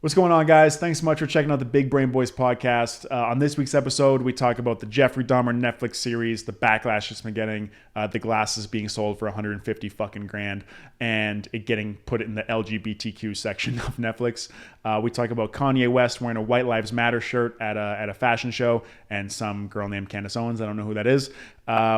What's going on, guys? Thanks so much for checking out the Big Brain Boys podcast. On this week's episode, we talk about the Jeffrey Dahmer Netflix series, the backlash it's been getting, the glasses being sold for 150 fucking grand, and it getting put in the LGBTQ section of Netflix. We talk about Kanye West wearing a White Lives Matter shirt at a fashion show, and some girl named Candace Owens. I don't know who that is.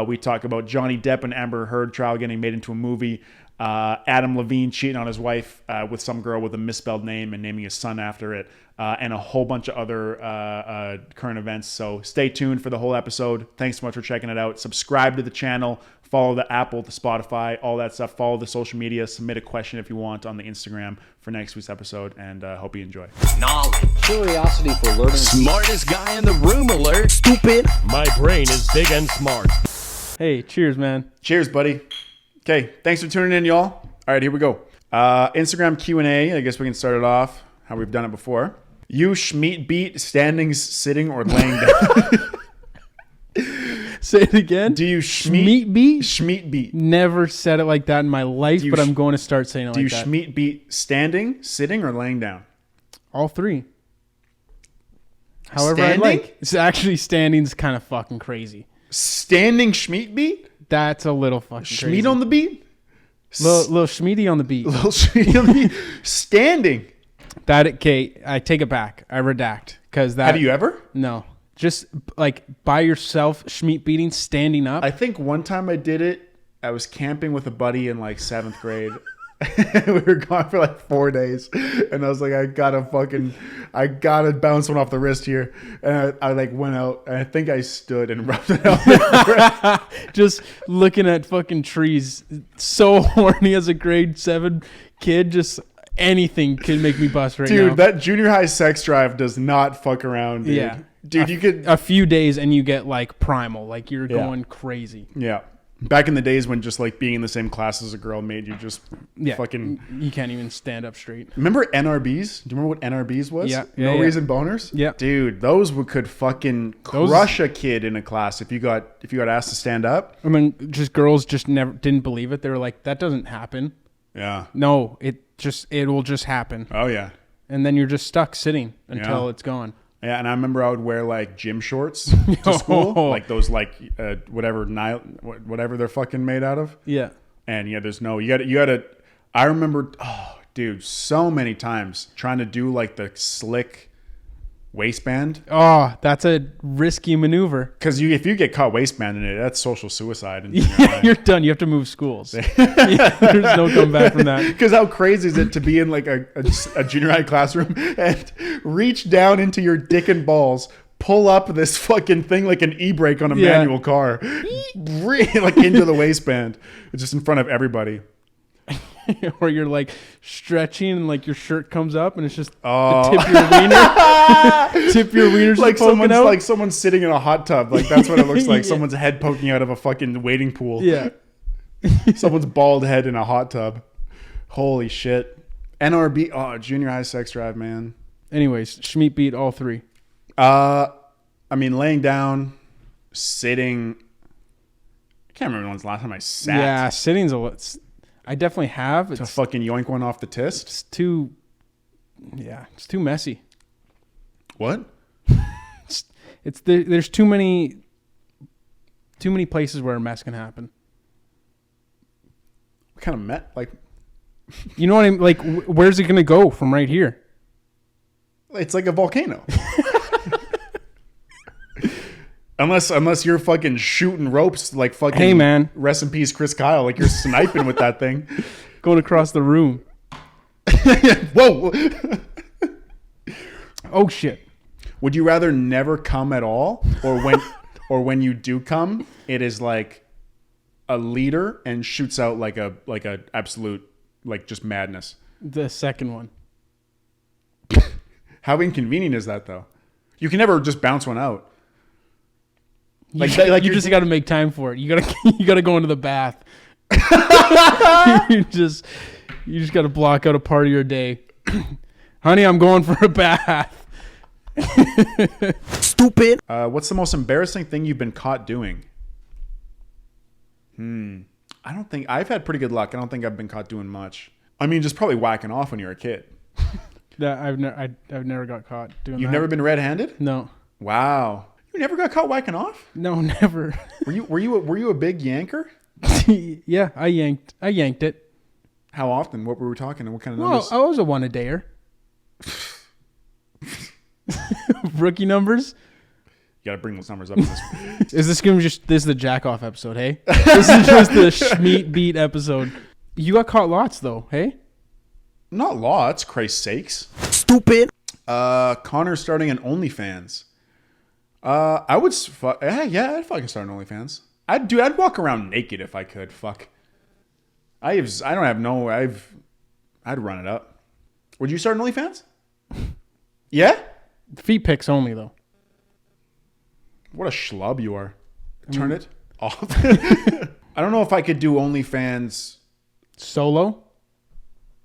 We talk about Johnny Depp and Amber Heard trial getting made into a movie. Adam Levine cheating on his wife with some girl with a misspelled name and naming his son after it, and a whole bunch of other current events. So stay tuned for the whole episode. Thanks so much for checking it out. Subscribe to the channel. Follow the Apple, the Spotify, all that stuff. Follow the social media. Submit a question if you want on the Instagram for next week's episode, and hope you enjoy. Knowledge. Curiosity for learning. Smartest guy in the room alert. Stupid. My brain is big and smart. Hey, cheers, man. Cheers, buddy. Okay, thanks for tuning in, y'all. All right, here we go. Instagram Q&A. I guess we can start it off how we've done it before. You schmeat beat standing, sitting, or laying down? Say it again. Do you Schmeat beat? Schmeat beat. Never said it like that in my life, but I'm going to start saying it like that. Do you schmeat beat standing, sitting, or laying down? All three. However Standing? I like. It's actually standing's kind of fucking crazy. Standing schmeat beat? That's a little fucking crazy. Schmeat on the beat? Little schmeaty on the beat. Little schmeat on the beat. Standing. Okay, I take it back. I redact. Have you ever? No. Just like by yourself, schmeat beating, standing up. I think one time I did it. I was camping with a buddy in like 7th grade. We were gone for like 4 days, and I was like, I gotta bounce one off the wrist here. And I like went out, and I think I stood and rubbed it out. Just looking at fucking trees. So horny as a grade 7 kid. Just anything can make me bust right now. Dude, that junior high sex drive does not fuck around, dude. Yeah. Dude, you could a few days and you get like primal, like you're going crazy. Yeah. Back in the days when just like being in the same class as a girl made you just fucking... You can't even stand up straight. Remember NRBs? Do you remember what NRBs was? Yeah. No reason boners? Yeah. Dude, those could fucking crush a kid in a class if you got asked to stand up. I mean, just girls just never didn't believe it. They were like, that doesn't happen. Yeah. No, it will just happen. Oh, yeah. And then you're just stuck sitting until it's gone. Yeah, and I remember I would wear like gym shorts to school, like those like whatever they're fucking made out of. Yeah. And yeah, there's no you got to. I remember, dude, so many times trying to do like the slick waistband. Oh, that's a risky maneuver. Because if you get caught waistbanding it, that's social suicide. Yeah, you're done. You have to move schools. There's no comeback from that. Because how crazy is it to be in like a junior high classroom and reach down into your dick and balls, pull up this fucking thing like an e-brake on a manual car, like into the waistband, just in front of everybody. Or you're like stretching and like your shirt comes up and it's just the tip of your wiener. Tip of your wiener's like someone's sitting in a hot tub. Like that's what it looks like. Someone's head poking out of a fucking wading pool. Yeah. Someone's bald head in a hot tub. Holy shit. NRB. Junior high sex drive, man. Anyways, schmeat beat all three. I mean, laying down, sitting. I can't remember when's the last time I sat. Yeah, sitting's a lot. I definitely have. To fucking yoink one off the tist. It's too messy. What? There's too many places where a mess can happen. What kind of mess? Like, you know what I mean? Like, where's it gonna go from right here? It's like a volcano. Unless you're fucking shooting ropes like fucking... Hey, man. Rest in peace, Chris Kyle. Like you're sniping with that thing. Going across the room. Whoa. Oh, shit. Would you rather never come at all? Or when you do come, it is like a leader and shoots out like a absolute, like just madness? The second one. How inconvenient is that, though? You can never just bounce one out. You just got to make time for it. You got to go into the bath. you just got to block out a part of your day. Honey, I'm going for a bath. Stupid. What's the most embarrassing thing you've been caught doing? I don't think I've had pretty good luck. I don't think I've been caught doing much. I mean, just probably whacking off when you're a kid. That I've never got caught doing that. You've never been red-handed? No. Wow. You never got caught whacking off? No, never. Were you a big yanker? Yeah, I yanked it. How often? What were we talking? And what kind of Well, numbers? I was a one-a-dayer. Rookie numbers? You got to bring those numbers up. In this. Is this gonna this is the jack off episode, hey? This is just the Schmeat beat episode. You got caught lots though, hey? Not lots, Christ's sakes. Stupid. Connor's starting an OnlyFans. I would, I'd fucking start an OnlyFans. I'd walk around naked if I could. Fuck. I'd run it up. Would you start an OnlyFans? Yeah? Feet pics only though. What a schlub you are. Turn it off. I don't know if I could do OnlyFans. Solo?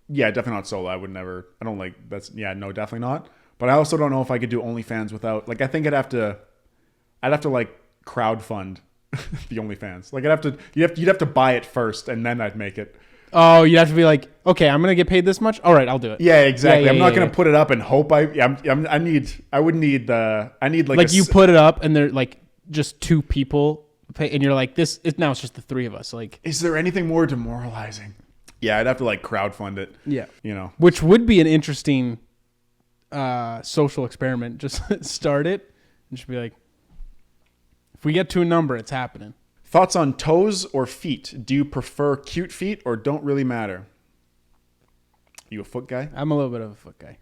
Yeah, definitely not solo. I don't like that's no, definitely not. But I also don't know if I could do OnlyFans without I think I'd have to like crowdfund the OnlyFans. Like you'd have to buy it first and then I'd make it. Oh, you have to be like, okay, I'm gonna get paid this much. All right, I'll do it. Yeah, exactly. Yeah, I'm not gonna yeah. put it up and hope I would need like you put it up and they're like just two people pay, and you're like now it's just the three of us. Like, is there anything more demoralizing? Yeah, I'd have to like crowdfund it. yeah, You know. which would be an interesting social experiment. Just start it and just be like, if we get to a number, it's happening. Thoughts on toes or feet? Do you prefer cute feet or don't really matter? You a foot guy? I'm a little bit of a foot guy.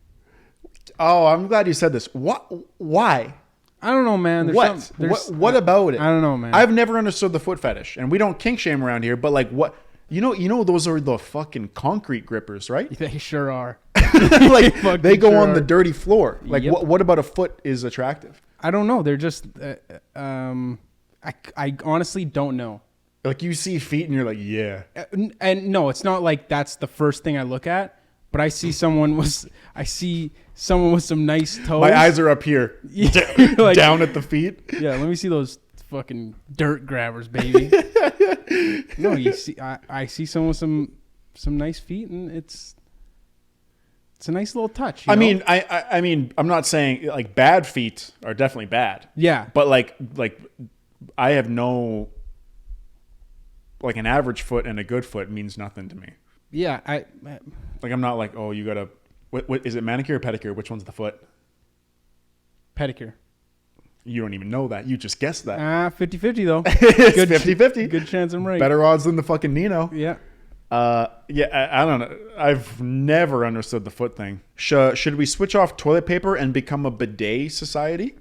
Oh, I'm glad you said this. What? Why? I don't know, man. What about it? I don't know, man. I've never understood the foot fetish, and we don't kink shame around here. But like, what? You know, those are the fucking concrete grippers, right? They sure are. Like they go sure on the are. dirty floor. Like, Yep. what about a foot is attractive? I don't know. They're just. I honestly don't know. Like you see feet, and you're like, yeah. And no, it's not like that's the first thing I look at. But I see someone with some nice toes. My eyes are up here, Like- down at the feet. Yeah, let me see those fucking dirt grabbers, baby. No, you see, I see someone with some nice feet, and it's a nice little touch. You know? I mean, I'm not saying like bad feet are definitely bad. Yeah, But like I have no, like an average foot and a good foot means nothing to me. yeah. Like I'm not like, oh, you gotta, what is it, manicure or pedicure? Which one's the foot? Pedicure. You don't even know that. You just guessed that. 50-50 though. It's Good 50-50. Good chance I'm right. Better odds than the fucking Nino. Yeah. I don't know. I've never understood the foot thing. Should we switch off toilet paper and become a bidet society?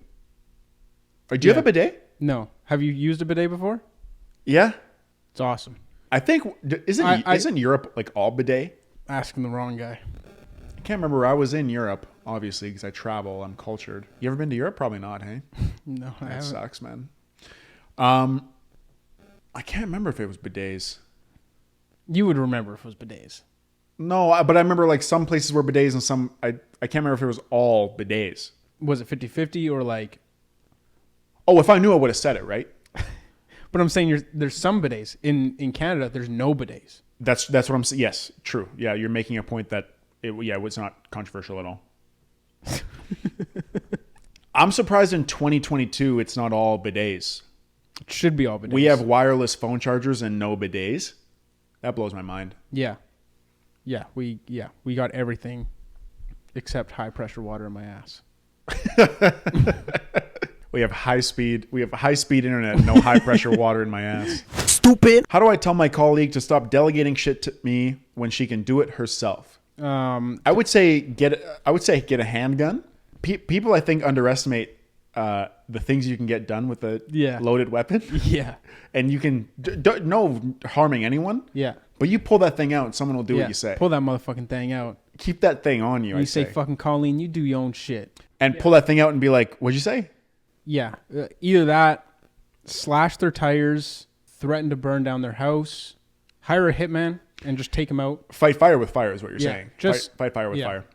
Or do you have a bidet? No. Have you used a bidet before? Yeah. It's awesome. I think, isn't Europe like all bidet? Asking the wrong guy. I can't remember. I was in Europe, obviously, because I travel. I'm cultured. You ever been to Europe? Probably not, hey? No, I That haven't. sucks, man. I can't remember if it was bidets. You would remember if it was bidets. No, but I remember like some places were bidets and some, I can't remember if it was all bidets. Was it 50-50 or like... Oh, if I knew, I would have said it, right? But I'm saying there's some bidets. In Canada, there's no bidets. That's what I'm saying. Yes, true. Yeah, you're making a point that it was not controversial at all. I'm surprised in 2022 it's not all bidets. It should be all bidets. We have wireless phone chargers and no bidets. That blows my mind. Yeah. Yeah, we got everything except high pressure water in my ass. We have high speed internet, no high pressure water in my ass. Stupid. How do I tell my colleague to stop delegating shit to me when she can do it herself? I would say get a handgun. People I think underestimate the things you can get done with a loaded weapon. Yeah. And you can no harming anyone. Yeah. But you pull that thing out and someone will do what you say. Pull that motherfucking thing out. Keep that thing on you. You say, fucking Colleen, you do your own shit. And pull that thing out and be like, what'd you say? Yeah. Either that, slash their tires, threaten to burn down their house, hire a hitman, and just take them out. Fight fire with fire is what you're Yeah, saying. just- fight fire with yeah. fire.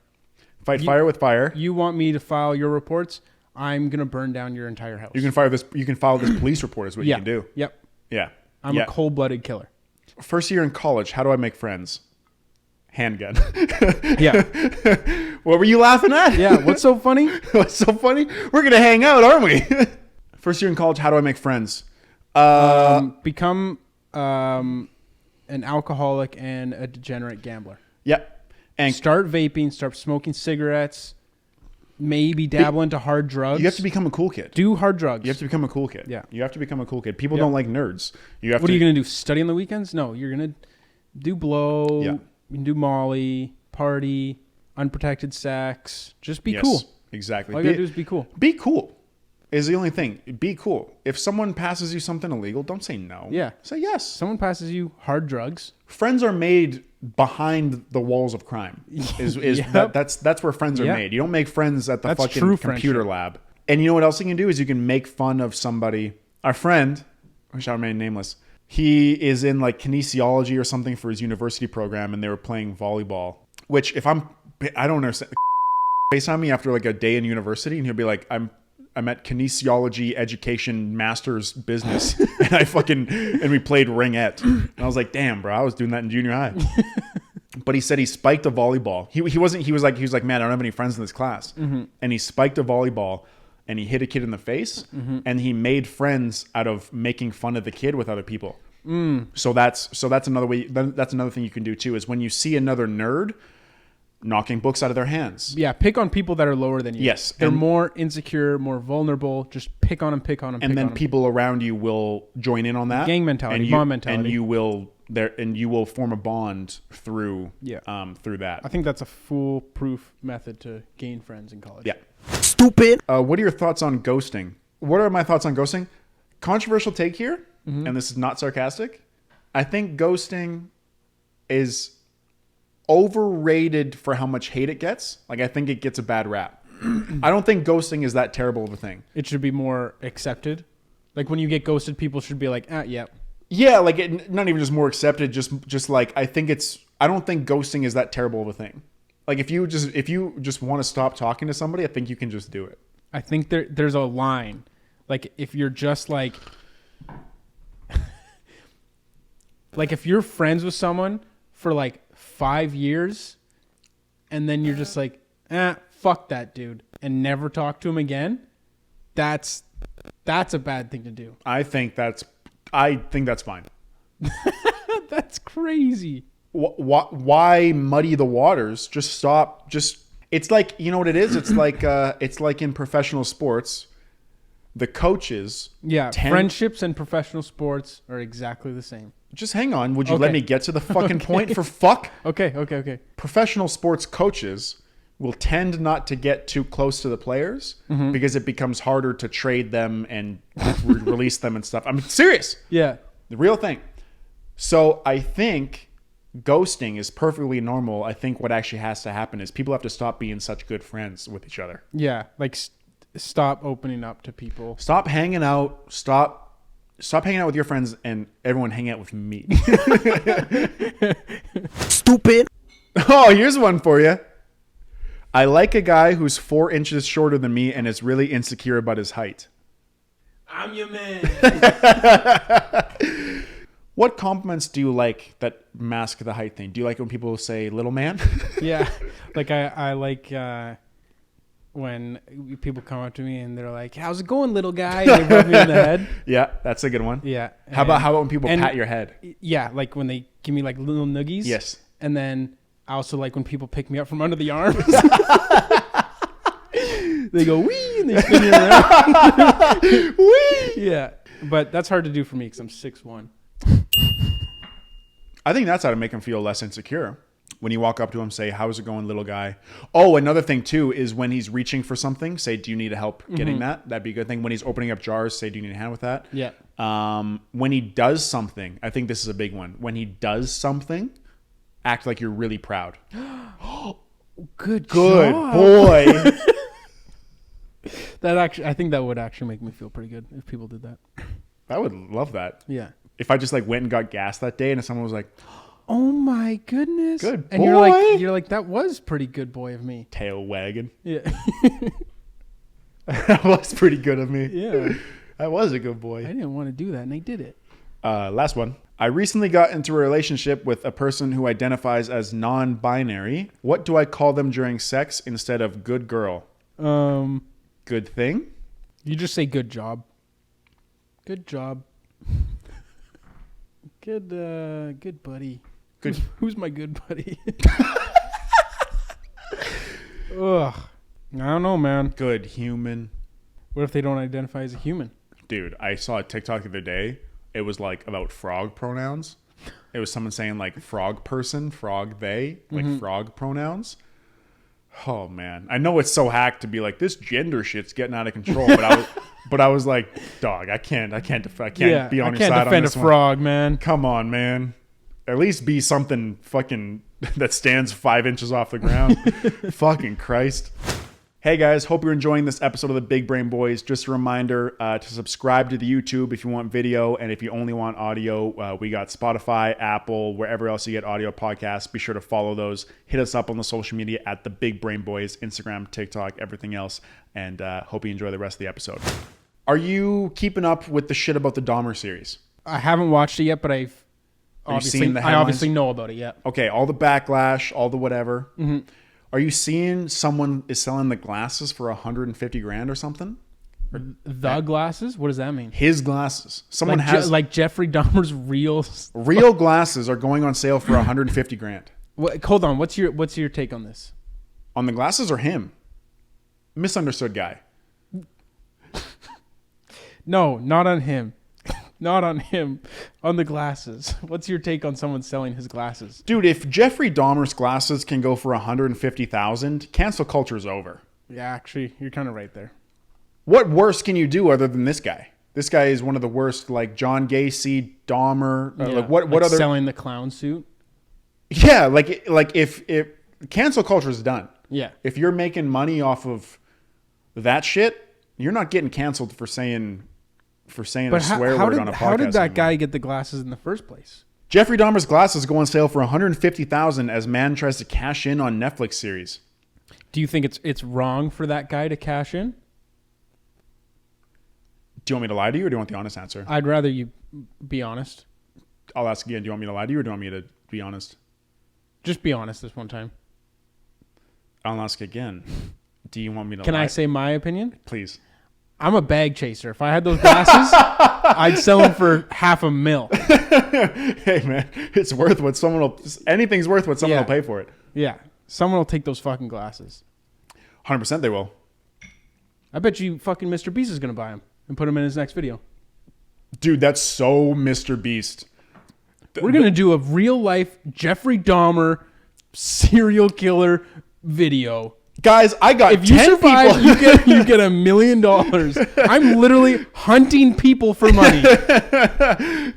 Fight fire with fire. You want me to file your reports? I'm gonna burn down your entire house. You can file this police report is what you can do. Yep. Yeah. I'm a cold-blooded killer. First year in college, how do I make friends? Handgun. Yeah. What were you laughing at? Yeah, what's so funny? What's so funny? We're going to hang out, aren't we? First year in college, how do I make friends? Become an alcoholic and a degenerate gambler. Yep. And Start vaping, start smoking cigarettes, maybe dabble into hard drugs. you have to become a cool kid. Do hard drugs. You have to become a cool kid. Yeah. You have to become a cool kid. People don't like nerds. What are you going to do? Study on the weekends? No, you're going to do blow. Yeah. You can do Molly, party, unprotected sex. Just be cool. Exactly. All you got to do is be cool. Be cool is the only thing. Be cool. If someone passes you something illegal, don't say no. Yeah. Say yes. Someone passes you hard drugs. Friends are made behind the walls of crime. Yep. That's where friends are made. You don't make friends at the That's fucking true computer friendship. lab. And you know what else you can do is you can make fun of somebody. Our friend, I shall remain nameless. He is in like kinesiology or something for his university program, and they were playing volleyball. Which I don't understand. FaceTime me after like a day in university, and he'll be like, I'm at kinesiology education master's business, and we played ringette. And I was like, damn, bro, I was doing that in junior high. But he said he spiked a volleyball. He was like, man, I don't have any friends in this class. Mm-hmm. And he spiked a volleyball and he hit a kid in the face, and he made friends out of making fun of the kid with other people. So that's another way. That's another thing you can do too, is when you see another nerd knocking books out of their hands. Yeah, pick on people that are lower than you. Yes. They're more insecure, more vulnerable. Just pick on them. And then people around you will join in on that. Gang mentality, bomb mentality. And you will form a bond through that. I think that's a foolproof method to gain friends in college. Yeah. Stupid. What are your thoughts on ghosting? What are my thoughts on ghosting? Controversial take here, and this is not sarcastic. I think ghosting is overrated for how much hate it gets. Like, I think it gets a bad rap. I don't think ghosting is that terrible of a thing. It should be more accepted. Like when you get ghosted, people should be like, yeah. Yeah, like not even just more accepted, just like I don't think ghosting is that terrible of a thing. Like if you just want to stop talking to somebody, I think you can just do it. I think there's a line. Like if you're just like like if you're friends with someone for like 5 years and then you're just like, fuck that dude, and never talk to him again, that's a bad thing to do. I think that's fine. That's crazy. Why muddy the waters? Just stop. It's like, you know what it is? It's like in professional sports, the coaches. Yeah, friendships and professional sports are exactly the same. Just hang on. Would you let me get to the fucking point for fuck? Okay. Professional sports coaches will tend not to get too close to the players because it becomes harder to trade them and release them and stuff. I'm serious. Yeah. The real thing. So I think ghosting is perfectly normal. I think what actually has to happen is people have to stop being such good friends with each other. Yeah, like stop opening up to people. Stop hanging out. Stop hanging out with your friends and everyone hang out with me. Stupid. Oh, here's one for you. I like a guy who's 4 inches shorter than me and is really insecure about his height. I'm your man. What compliments do you like that mask the height thing? Do you like when people say little man? Yeah. Like I like when people come up to me and they're like, how's it going, little guy? And they rub me in the head. Yeah, that's a good one. Yeah. How about when people pat your head? Yeah, like when they give me like little noogies. Yes. And then I also like when people pick me up from under the arms. They go, wee, and they spin me around. Wee! Yeah. But that's hard to do for me because I'm 6'1". I think that's how to make him feel less insecure. When you walk up to him, say, how's it going, little guy? Oh, another thing, too, is when he's reaching for something, say, do you need help getting that? That'd be a good thing. When he's opening up jars, say, do you need a hand with that? Yeah. When he does something, I think this is a big one. When he does something, act like you're really proud. Good job. Boy. I think that would actually make me feel pretty good if people did that. I would love that. Yeah. If I just like went and got gas that day and someone was like, oh my goodness. Good and boy. you're like, that was pretty good boy of me. Tail wagging. Yeah. That was pretty good of me. Yeah. That was a good boy. I didn't want to do that and I did it. Last one. I recently got into a relationship with a person who identifies as non-binary. What do I call them during sex instead of good girl? Good thing? You just say good job. Good job. Good buddy. Good. Who's my good buddy? Ugh. I don't know, man. Good human. What if they don't identify as a human? Dude, I saw a TikTok the other day. It was like about frog pronouns. It was someone saying like frog person, frog they, like frog pronouns. Oh man, I know it's so hacked to be like this gender shit's getting out of control, but I was like, dog, I can't be on your side on defend this a one. frog, man. Come on, man. At least be something fucking that stands 5 inches off the ground. Fucking Christ. Hey guys, hope you're enjoying this episode of the Big Brain Boys. Just a reminder to subscribe to the YouTube if you want video, and if you only want audio, we got Spotify, Apple, wherever else you get audio podcasts. Be sure to follow those. Hit us up on the social media at the Big Brain Boys, Instagram, TikTok, everything else, and hope you enjoy the rest of the episode. Are you keeping up with the shit about the Dahmer series? I haven't watched it yet, but Have you seen the I headlines? obviously know about it, yeah. Okay, all the backlash, all the whatever. Mm-hmm. Are you seeing someone is selling the glasses for 150 grand or something? The glasses? What does that mean? His glasses. Someone Like, has like Jeffrey Dahmer's real glasses are going on sale for 150 grand. Hold on, what's your take on this? On the glasses or him? Misunderstood guy. No, not on him. Not on him. On the glasses. What's your take on someone selling his glasses? Dude, if Jeffrey Dahmer's glasses can go for 150,000, cancel culture's over. Yeah, actually, you're kind of right there. What worse can you do other than this guy? This guy is one of the worst, like John Gacy, Dahmer. Yeah, Like what like other selling the clown suit? Yeah, like if cancel culture is done. Yeah. If you're making money off of that shit, you're not getting canceled for saying a swear word on a podcast. How did that anymore. guy get the glasses in the first place? Jeffrey Dahmer's glasses go on sale for 150,000 as man tries to cash in on Netflix series. Do you think it's wrong for that guy to cash in? Do you want me to lie to you or do you want the honest answer? I'd rather you be honest. I'll ask again. Do you want me to lie to you or do you want me to be honest? Just be honest this one time. I'll ask again. Do you want me to Can lie? I say my opinion? Please. I'm a bag chaser. If I had those glasses, I'd sell them for $500,000. Hey man, it's worth what someone will. Anything's worth what someone Yeah. will pay for it. Yeah. Someone will take those fucking glasses. 100% they will. I bet you fucking Mr. Beast is going to buy them and put them in his next video. Dude, that's so Mr. Beast. We're going to do a real life Jeffrey Dahmer serial killer video. Guys, I got If you 10 survive, people. you get $1 million. I'm literally hunting people for money.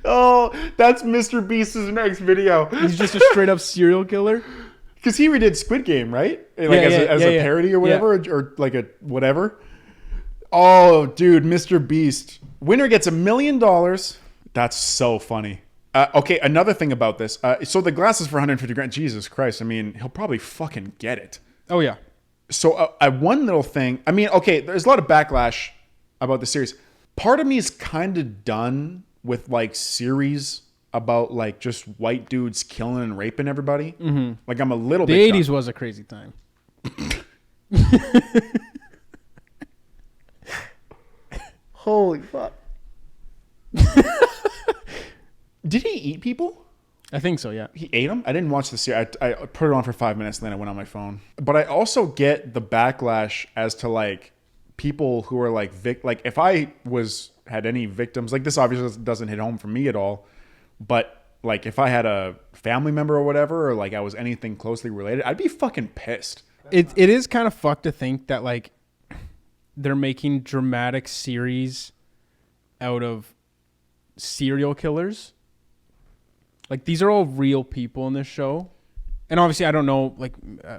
Oh, that's Mr. Beast's next video. He's just a straight up serial killer. Because he redid Squid Game, right? Like as a parody or whatever, or like a whatever. Oh, dude, Mr. Beast. Winner gets $1 million. That's so funny. Okay, another thing about this. So the glasses for 150 grand. Jesus Christ. I mean, he'll probably fucking get it. Oh, yeah. So one little thing. I mean, okay, there's a lot of backlash about the series. Part of me is kind of done with like series about like just white dudes killing and raping everybody. Mm-hmm. Like I'm a little The bit 80s done. was a crazy time. Holy fuck. Did he eat people? I think so, yeah. He ate them? I didn't watch the series. I put it on for 5 minutes and then I went on my phone. But I also get the backlash as to like people who are like like if I had any victims, like this obviously doesn't hit home for me at all, but like if I had a family member or whatever, or like I was anything closely related, I'd be fucking pissed. It is kind of fucked to think that like they're making dramatic series out of serial killers. Like these are all real people in this show. And obviously I don't know, like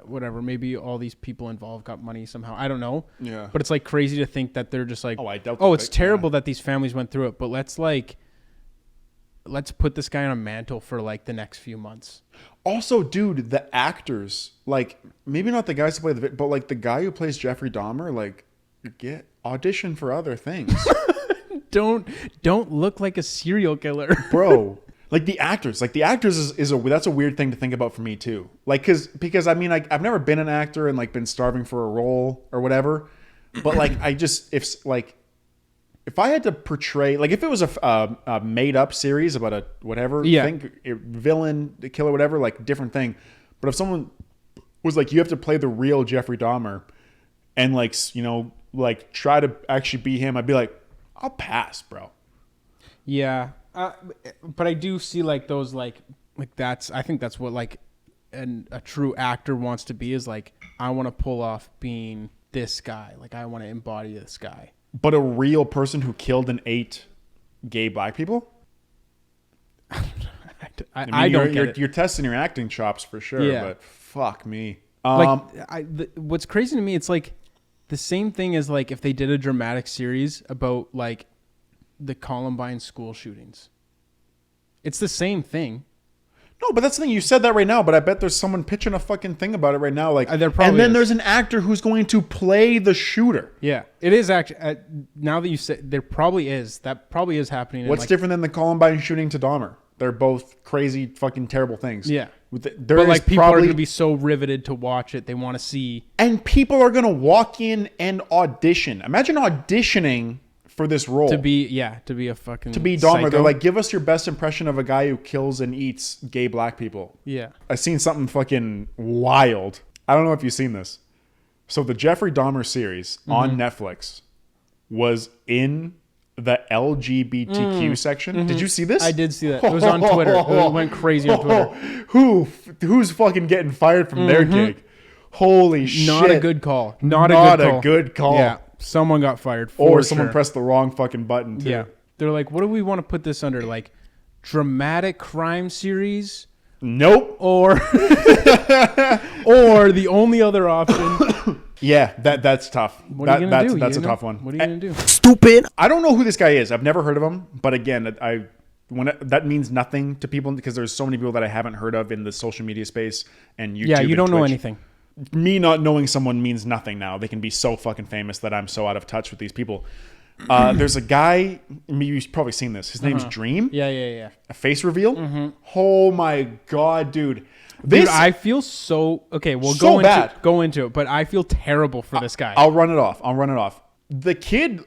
whatever, maybe all these people involved got money somehow. I don't know. Yeah. But it's like crazy to think that they're just like, Oh, I doubt oh, the it's victim, terrible yeah. that these families went through it, but let's put this guy on a mantle for like the next few months. Also, dude, the actors, like maybe not the guys who play but like the guy who plays Jeffrey Dahmer, like get audition for other things. Don't look like a serial killer. Bro, Like the actors is that's a weird thing to think about for me too. Like because I mean I've never been an actor and like been starving for a role or whatever, but like if I had to portray, like if it was a made up series about a whatever thing, villain, killer, whatever, like different thing. But if someone was like, you have to play the real Jeffrey Dahmer and like, you know, like try to actually be him, I'd be like, I'll pass, bro. Yeah. But I do see like those, like I think that's what like a true actor wants to be, is like, I want to pull off being this guy. Like I want to embody this guy. But a real person who killed and ate gay black people? I mean, you're testing your acting chops for sure, but fuck me. What's crazy to me, it's like the same thing as like if they did a dramatic series about like the Columbine school shootings. It's the same thing. No, but that's the thing. You said that right now, but I bet there's someone pitching a fucking thing about it right now. Like, there's an actor who's going to play the shooter. Yeah, it is actually. Now that you said, there probably is. That probably is happening. What's different than the Columbine shooting to Dahmer? They're both crazy, fucking terrible things. Yeah, but like people are going to be so riveted to watch it, they want to see. And people are going to walk in and audition. Imagine auditioning for this role to be a fucking Dahmer. psycho. They're like, give us your best impression of a guy who kills and eats gay black people. Yeah, I seen something fucking wild. I don't know if you've seen this. So the Jeffrey Dahmer series on Netflix was in the LGBTQ section. Did you see this? I did see that. It was on Twitter. It went crazy on Twitter. Who's fucking getting fired from their gig? Holy shit! Not a good call. Not a good call. Yeah. Someone got fired or someone pressed the wrong fucking button too. Yeah. They're like, what do we want to put this under? Like dramatic crime series? Nope. Or the only other option. Yeah, that's tough. What are you gonna do? That's a tough one. What are you gonna do? Stupid. I don't know who this guy is. I've never heard of him. But again, that means nothing to people because there's so many people that I haven't heard of in the social media space and YouTube. Yeah, you don't know Twitch. anything. Me not knowing someone means nothing now. They can be so fucking famous that I'm so out of touch with these people. There's a guy, you've probably seen this. His name's Dream. Yeah. A face reveal. Oh my God, dude. Dude, I feel so... Okay, well, go into it, but I feel terrible for this guy. I'll run it off. The kid...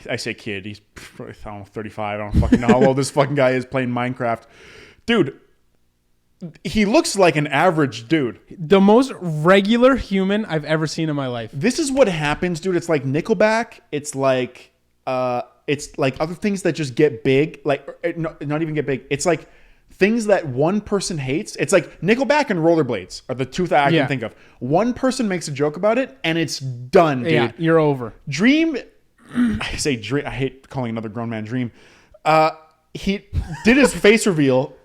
I say kid. He's, I don't know, 35. I don't fucking know how old this fucking guy is playing Minecraft. Dude... He looks like an average dude. The most regular human I've ever seen in my life. This is what happens, dude. It's like Nickelback. It's like other things that just get big. Like not even get big. It's like things that one person hates. It's like Nickelback and rollerblades are the two that I can think of. One person makes a joke about it and it's done, dude. Yeah, you're over. Dream. I say Dream. I hate calling another grown man Dream. He did his face reveal.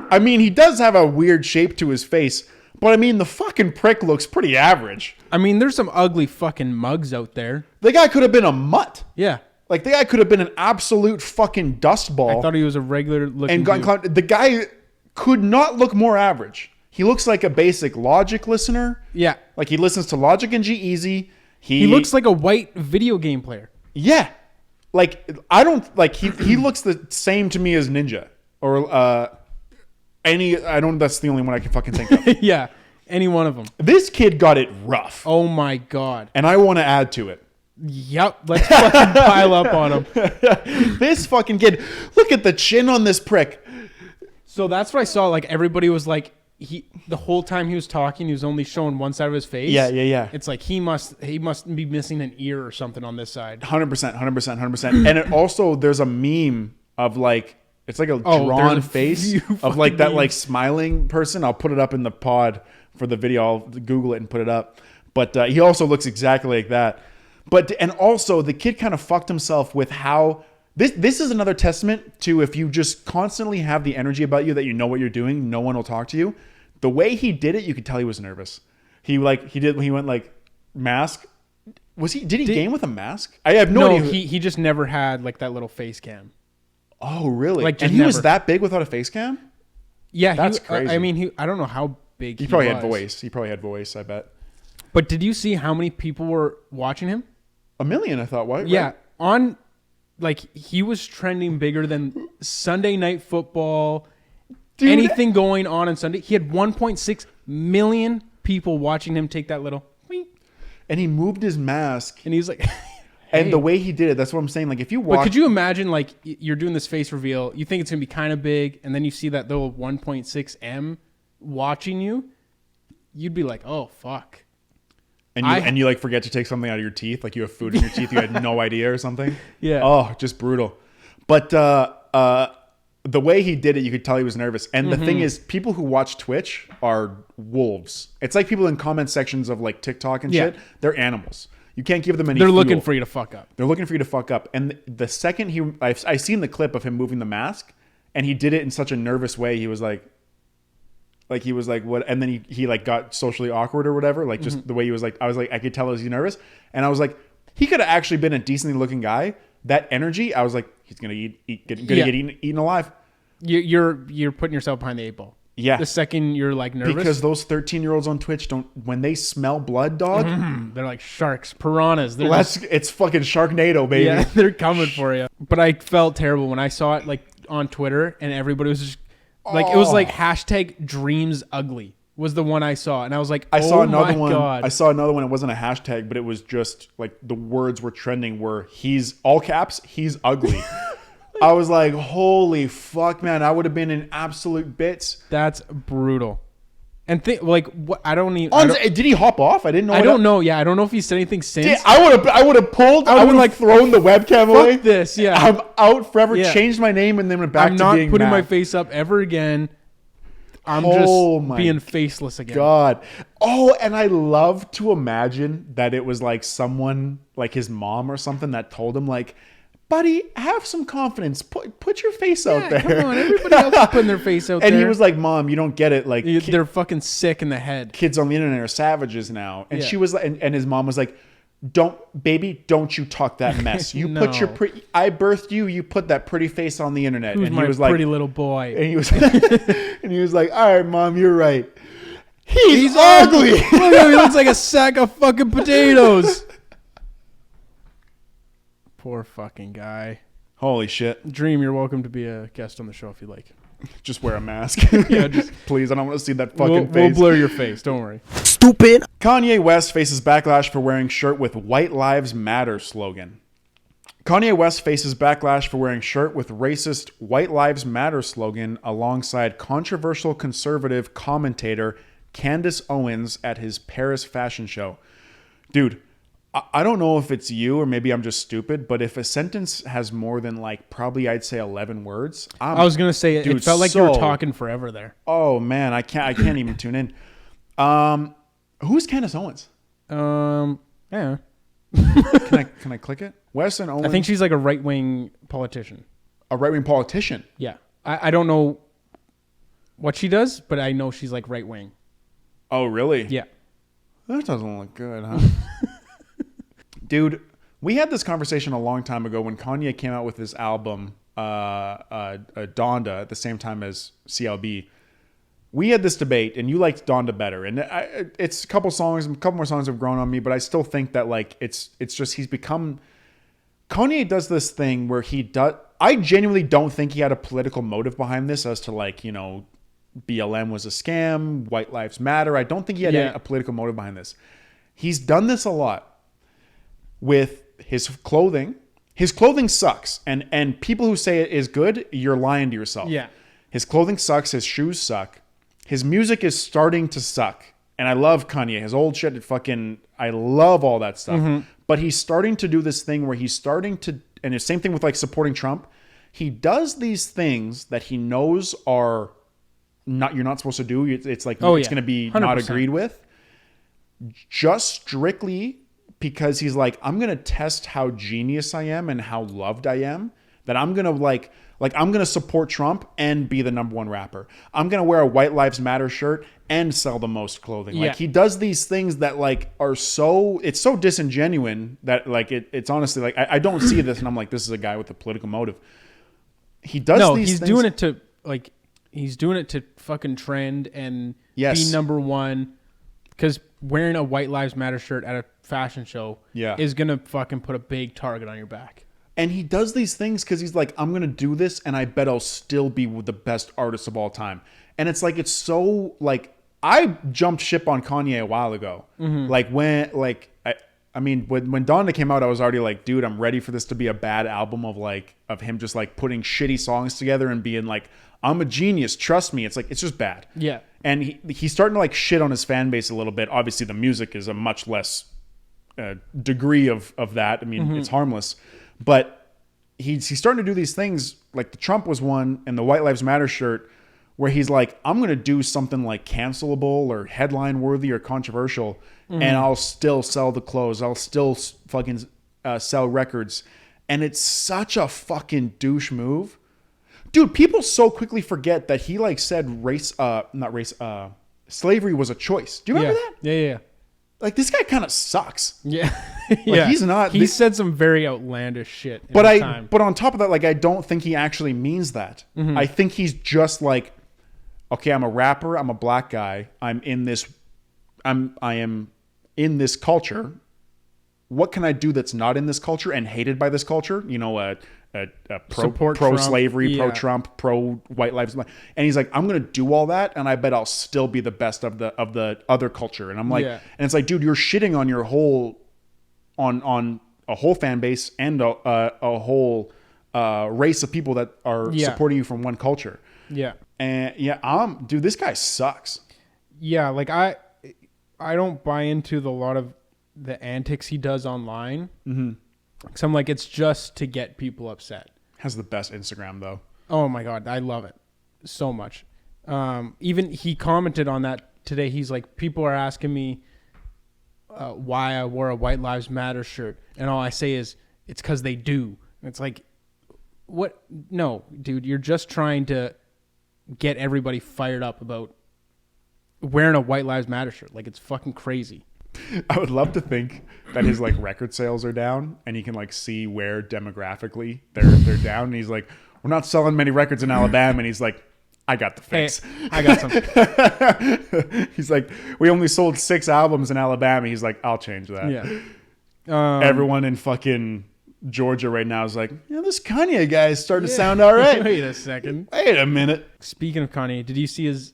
I mean, he does have a weird shape to his face, but I mean, the fucking prick looks pretty average. I mean, there's some ugly fucking mugs out there. The guy could have been a mutt. Yeah. Like, the guy could have been an absolute fucking dust ball. I thought he was a regular looking dude. The guy could not look more average. He looks like a basic Logic listener. Yeah. Like, he listens to Logic and G-Eazy. He looks like a white video game player. Yeah. Like, I don't... Like, he looks the same to me as Ninja. Or, that's the only one I can fucking think of. Yeah, any one of them. This kid got it rough. Oh my God. And I want to add to it. Yep, let's fucking pile up on him. This fucking kid, look at the chin on this prick. So that's what I saw. Like everybody was like, the whole time he was talking, he was only showing one side of his face. Yeah. It's like he must be missing an ear or something on this side. 100%. And it also, there's a meme of like, it's like a drawn face of like that like smiling person. I'll put it up in the pod for the video. I'll Google it and put it up. But he also looks exactly like that. And also the kid kind of fucked himself with how this is another testament to if you just constantly have the energy about you that you know what you're doing, no one will talk to you. The way he did it, you could tell he was nervous. He went like mask. Did he game with a mask? I have no idea. He just never had like that little face cam. Oh, really? Like, and he was that big without a face cam? Yeah. That's crazy. I mean, I don't know how big he probably had voice. He probably had voice, I bet. But did you see how many people were watching him? 1 million, I thought. What? Yeah. Right? like he was trending bigger than Sunday Night Football. Dude. Anything going on Sunday. He had 1.6 million people watching him take that little. And he moved his mask. And he's like, and the way he did it, that's what I'm saying. Like if you watch, but could you imagine like you're doing this face reveal, you think it's gonna be kind of big, and then you see that little 1.6 M watching you, you'd be like, oh fuck. And you like forget to take something out of your teeth, like you have food in your teeth, you had no idea or something. Yeah. Oh, just brutal. But the way he did it, you could tell he was nervous. And the thing is, people who watch Twitch are wolves. It's like people in comment sections of like TikTok and shit. They're animals. You can't give them any. They're fuel. looking for you to fuck up. They're looking for you to fuck up. And the second I seen the clip of him moving the mask, and he did it in such a nervous way. He was like what? And then he like got socially awkward or whatever. Like just the way he was like, I was like, I could tell he was nervous. And I was like, he could have actually been a decently looking guy. That energy, I was like, he's gonna get eaten alive. You're putting yourself behind the 8 ball. Yeah. The second you're like nervous, because those 13-year-olds on Twitch when they smell blood, dog, they're like sharks, piranhas. It's fucking Sharknado, baby. Yeah, they're coming for you. But I felt terrible when I saw it like on Twitter, and everybody was just like, it was like hashtag dreams ugly was the one I saw, and I was like, I saw another my one. God. I saw another one. It wasn't a hashtag, but it was just like the words were trending were he's all caps. He's ugly. I was like, holy fuck, man! I would have been in absolute bits. That's brutal. And like, what? Did he hop off? I didn't know. I don't know. Yeah, I don't know if he said anything since. I would have pulled. I would have like thrown the webcam away. Fuck this. Yeah, I'm out forever. Yeah. Changed my name and then went back to being I'm not putting Matt. my face up ever again. I'm just being faceless again. God. Oh, and I love to imagine that it was like someone, like his mom or something, that told him like, buddy, have some confidence. Put your face out there. Come on, everybody else is putting their face out there. And he was like, Mom, you don't get it. Like they're fucking sick in the head. Kids on the internet are savages now. And Yeah. she was like, and his mom was like, don't you talk that mess. You No. put your I birthed you. You put that pretty face on the internet. Who's and my he was like, pretty little boy? and he was, and he was like, all right, Mom, you're right. He's ugly. Look at him, he looks like a sack of fucking potatoes. Poor fucking guy. Holy shit. Dream, you're welcome to be a guest on the show if you like. Just wear a mask. Yeah, just please. I don't want to see that fucking we'll face. blur your face. Don't worry. Stupid. Kanye West faces backlash for wearing shirt with White Lives Matter slogan. Kanye West faces backlash for wearing shirt with racist White Lives Matter slogan alongside controversial conservative commentator Candace Owens at his Paris fashion show. Dude, I don't know if it's you or maybe I'm just stupid, but if a sentence has more than like probably I'd say 11 words, I was gonna say it felt like you were talking forever there. Oh man, I can't even tune in. Who's Candace Owens? Yeah. Can I click it? West and Owens. I think she's like a right wing politician. A right wing politician. Yeah. I don't know what she does, but I know she's like right wing. Oh really? Yeah. That doesn't look good, huh? Dude, we had this conversation a long time ago when Kanye came out with his album, Donda, at the same time as CLB. We had this debate, and you liked Donda better. And it's a couple more songs have grown on me, but I still think that like it's just he's become. Kanye does this thing where I genuinely don't think he had a political motive behind this, as to like, you know, BLM was a scam, White Lives Matter. I don't think he had a political motive behind this. He's done this a lot with his clothing. His clothing sucks. And people who say it is good, you're lying to yourself. Yeah. His clothing sucks. His shoes suck. His music is starting to suck. And I love Kanye. His old shit, I love all that stuff. Mm-hmm. But he's starting to do this thing where he's starting to, and the same thing with like supporting Trump. He does these things that he knows are you're not supposed to do. It's like, it's going to be 100%. not agreed with. Just strictly because he's like, I'm going to test how genius I am and how loved I am, that I'm going to like I'm going to support Trump and be the #1 rapper. I'm going to wear a White Lives Matter shirt and sell the most clothing. Yeah. Like he does these things that like are it's so disingenuous that like it's honestly like, I don't see this and I'm like, this is a guy with a political motive. He does these things. He's doing it to fucking trend and be Yes. #1. Because wearing a White Lives Matter shirt at a fashion show is going to fucking put a big target on your back. And he does these things because he's like, I'm going to do this and I bet I'll still be the best artist of all time. And it's like, it's so like, I jumped ship on Kanye a while ago. Like when, like, I mean, when Donda came out, I was already like, dude, I'm ready for this to be a bad album of him just like putting shitty songs together and being like, I'm a genius. Trust me. It's like, it's just bad. Yeah. And he's starting to like shit on his fan base a little bit. Obviously the music is a much less degree of that. I mean, it's harmless, but he's starting to do these things like the Trump was one and the White Lives Matter shirt where he's like, I'm going to do something like cancelable or headline worthy or controversial and I'll still sell the clothes. I'll still fucking sell records. And it's such a fucking douche move. Dude, people so quickly forget that he like said slavery was a choice. Do you remember that? Yeah. Like this guy kind of sucks. Yeah. Like, he's not. He said some very outlandish shit. But on top of that, like I don't think he actually means that. I think he's just like, okay, I'm a rapper. I'm a black guy. I am in this culture. What can I do that's not in this culture and hated by this culture? You know, pro-slavery, pro-Trump, pro-white lives. And he's like, I'm going to do all that. And I bet I'll still be the best of the other culture. And I'm like, and it's like, dude, you're shitting on your whole, on a whole fan base and a whole race of people that are supporting you from one culture. Yeah. And dude, this guy sucks. Yeah. Like I don't buy into a lot of the antics he does online. Because I'm like, it's just to get people upset. Has the best Instagram though. Oh my God. I love it so much. Even he commented on that today. He's like, people are asking me why I wore a White Lives Matter shirt. And all I say is, it's because they do. And it's like, what? No, dude, you're just trying to get everybody fired up about wearing a White Lives Matter shirt. Like, it's fucking crazy. I would love to think that his like record sales are down and he can like see where demographically they're down. And he's like, we're not selling many records in Alabama. And he's like, I got the fix. Hey, I got some. He's like, we only sold 6 albums in Alabama. He's like, I'll change that. Yeah. Everyone in fucking Georgia right now is like, yeah, this Kanye guy is starting to sound all right. Wait a second. Wait a minute. Speaking of Kanye, did you see his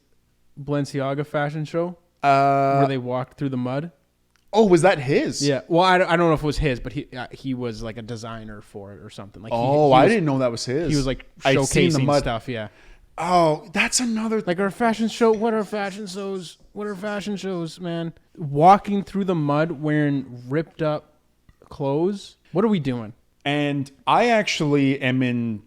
Balenciaga fashion show where they walked through the mud? Oh, was that his? Yeah. Well, I don't know if it was his, but he was like a designer for it or something. Like I didn't know that was his. He was like I'd seen the showcasing mud stuff. Yeah. Oh, that's another. Like our fashion show. What are fashion shows? What are fashion shows, man? Walking through the mud wearing ripped up clothes. What are we doing? And I actually am in,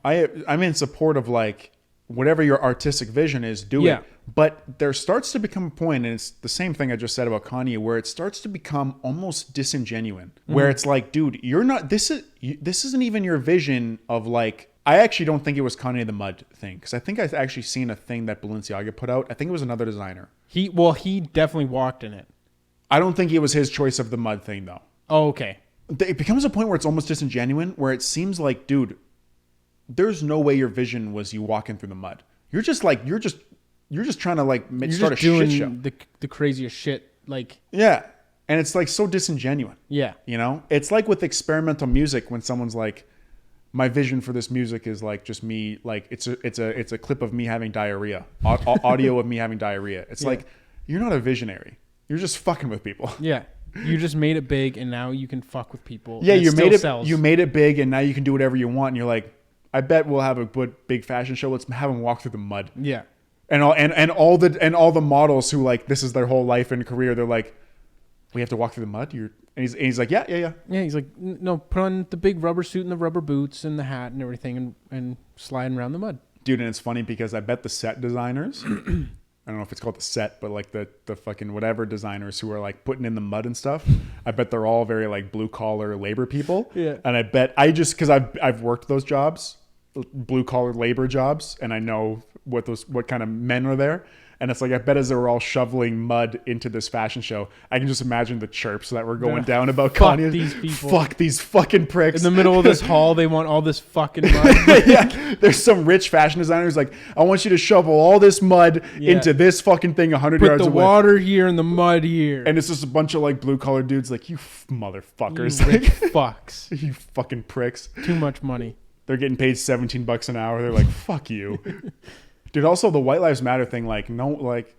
I'm in support of like whatever your artistic vision is, do it. But there starts to become a point, and it's the same thing I just said about Kanye, where it starts to become almost disingenuous. Where it's like, dude, you're not. This isn't even your vision of like. I actually don't think it was Kanye the Mud thing, because I think I've actually seen a thing that Balenciaga put out. I think it was another designer. He definitely walked in it. I don't think it was his choice of the mud thing though. Oh, okay. It becomes a point where it's almost disingenuous, where it seems like, dude, there's no way your vision was you walking through the mud. You're just trying to like start a shit show. The craziest shit. Like, yeah. And it's like so disingenuous. Yeah. It's like with experimental music when someone's like, my vision for this music is like just me, like it's a clip of me having diarrhea, audio of me having diarrhea. It's like, you're not a visionary. You're just fucking with people. Yeah. You just made it big and now you can fuck with people. Yeah, you sells. made it big and now you can do whatever you want. And you're like, I bet we'll have a good big fashion show. Let's have them walk through the mud. Yeah. And all the models who like this is their whole life and career, they're like, we have to walk through the mud. And he's like, yeah. Yeah, he's like, no, put on the big rubber suit and the rubber boots and the hat and everything and sliding around the mud. Dude, and it's funny because I bet the set designers, I don't know if it's called the set, but like the fucking whatever designers who are like putting in the mud and stuff, I bet they're all very like blue collar labor people. Yeah. And I bet because I've worked those jobs, blue collar labor jobs, and I know what kind of men are there. And it's like, I bet as they were all shoveling mud into this fashion show, I can just imagine the chirps that were going down about Fuck Kanye. these people. Fuck these fucking pricks. In the middle of this hall, they want all this fucking mud. Yeah, there's some rich fashion designer who's like, I want you to shovel all this mud into this fucking thing 100 Put yards the away. water here and the mud here. And it's just a bunch of like blue collar dudes like, you motherfuckers. You rich fucks. You fucking pricks. Too much money. They're getting paid $17 an hour. They're like, fuck you. Dude, also the White Lives Matter thing, like, no, like,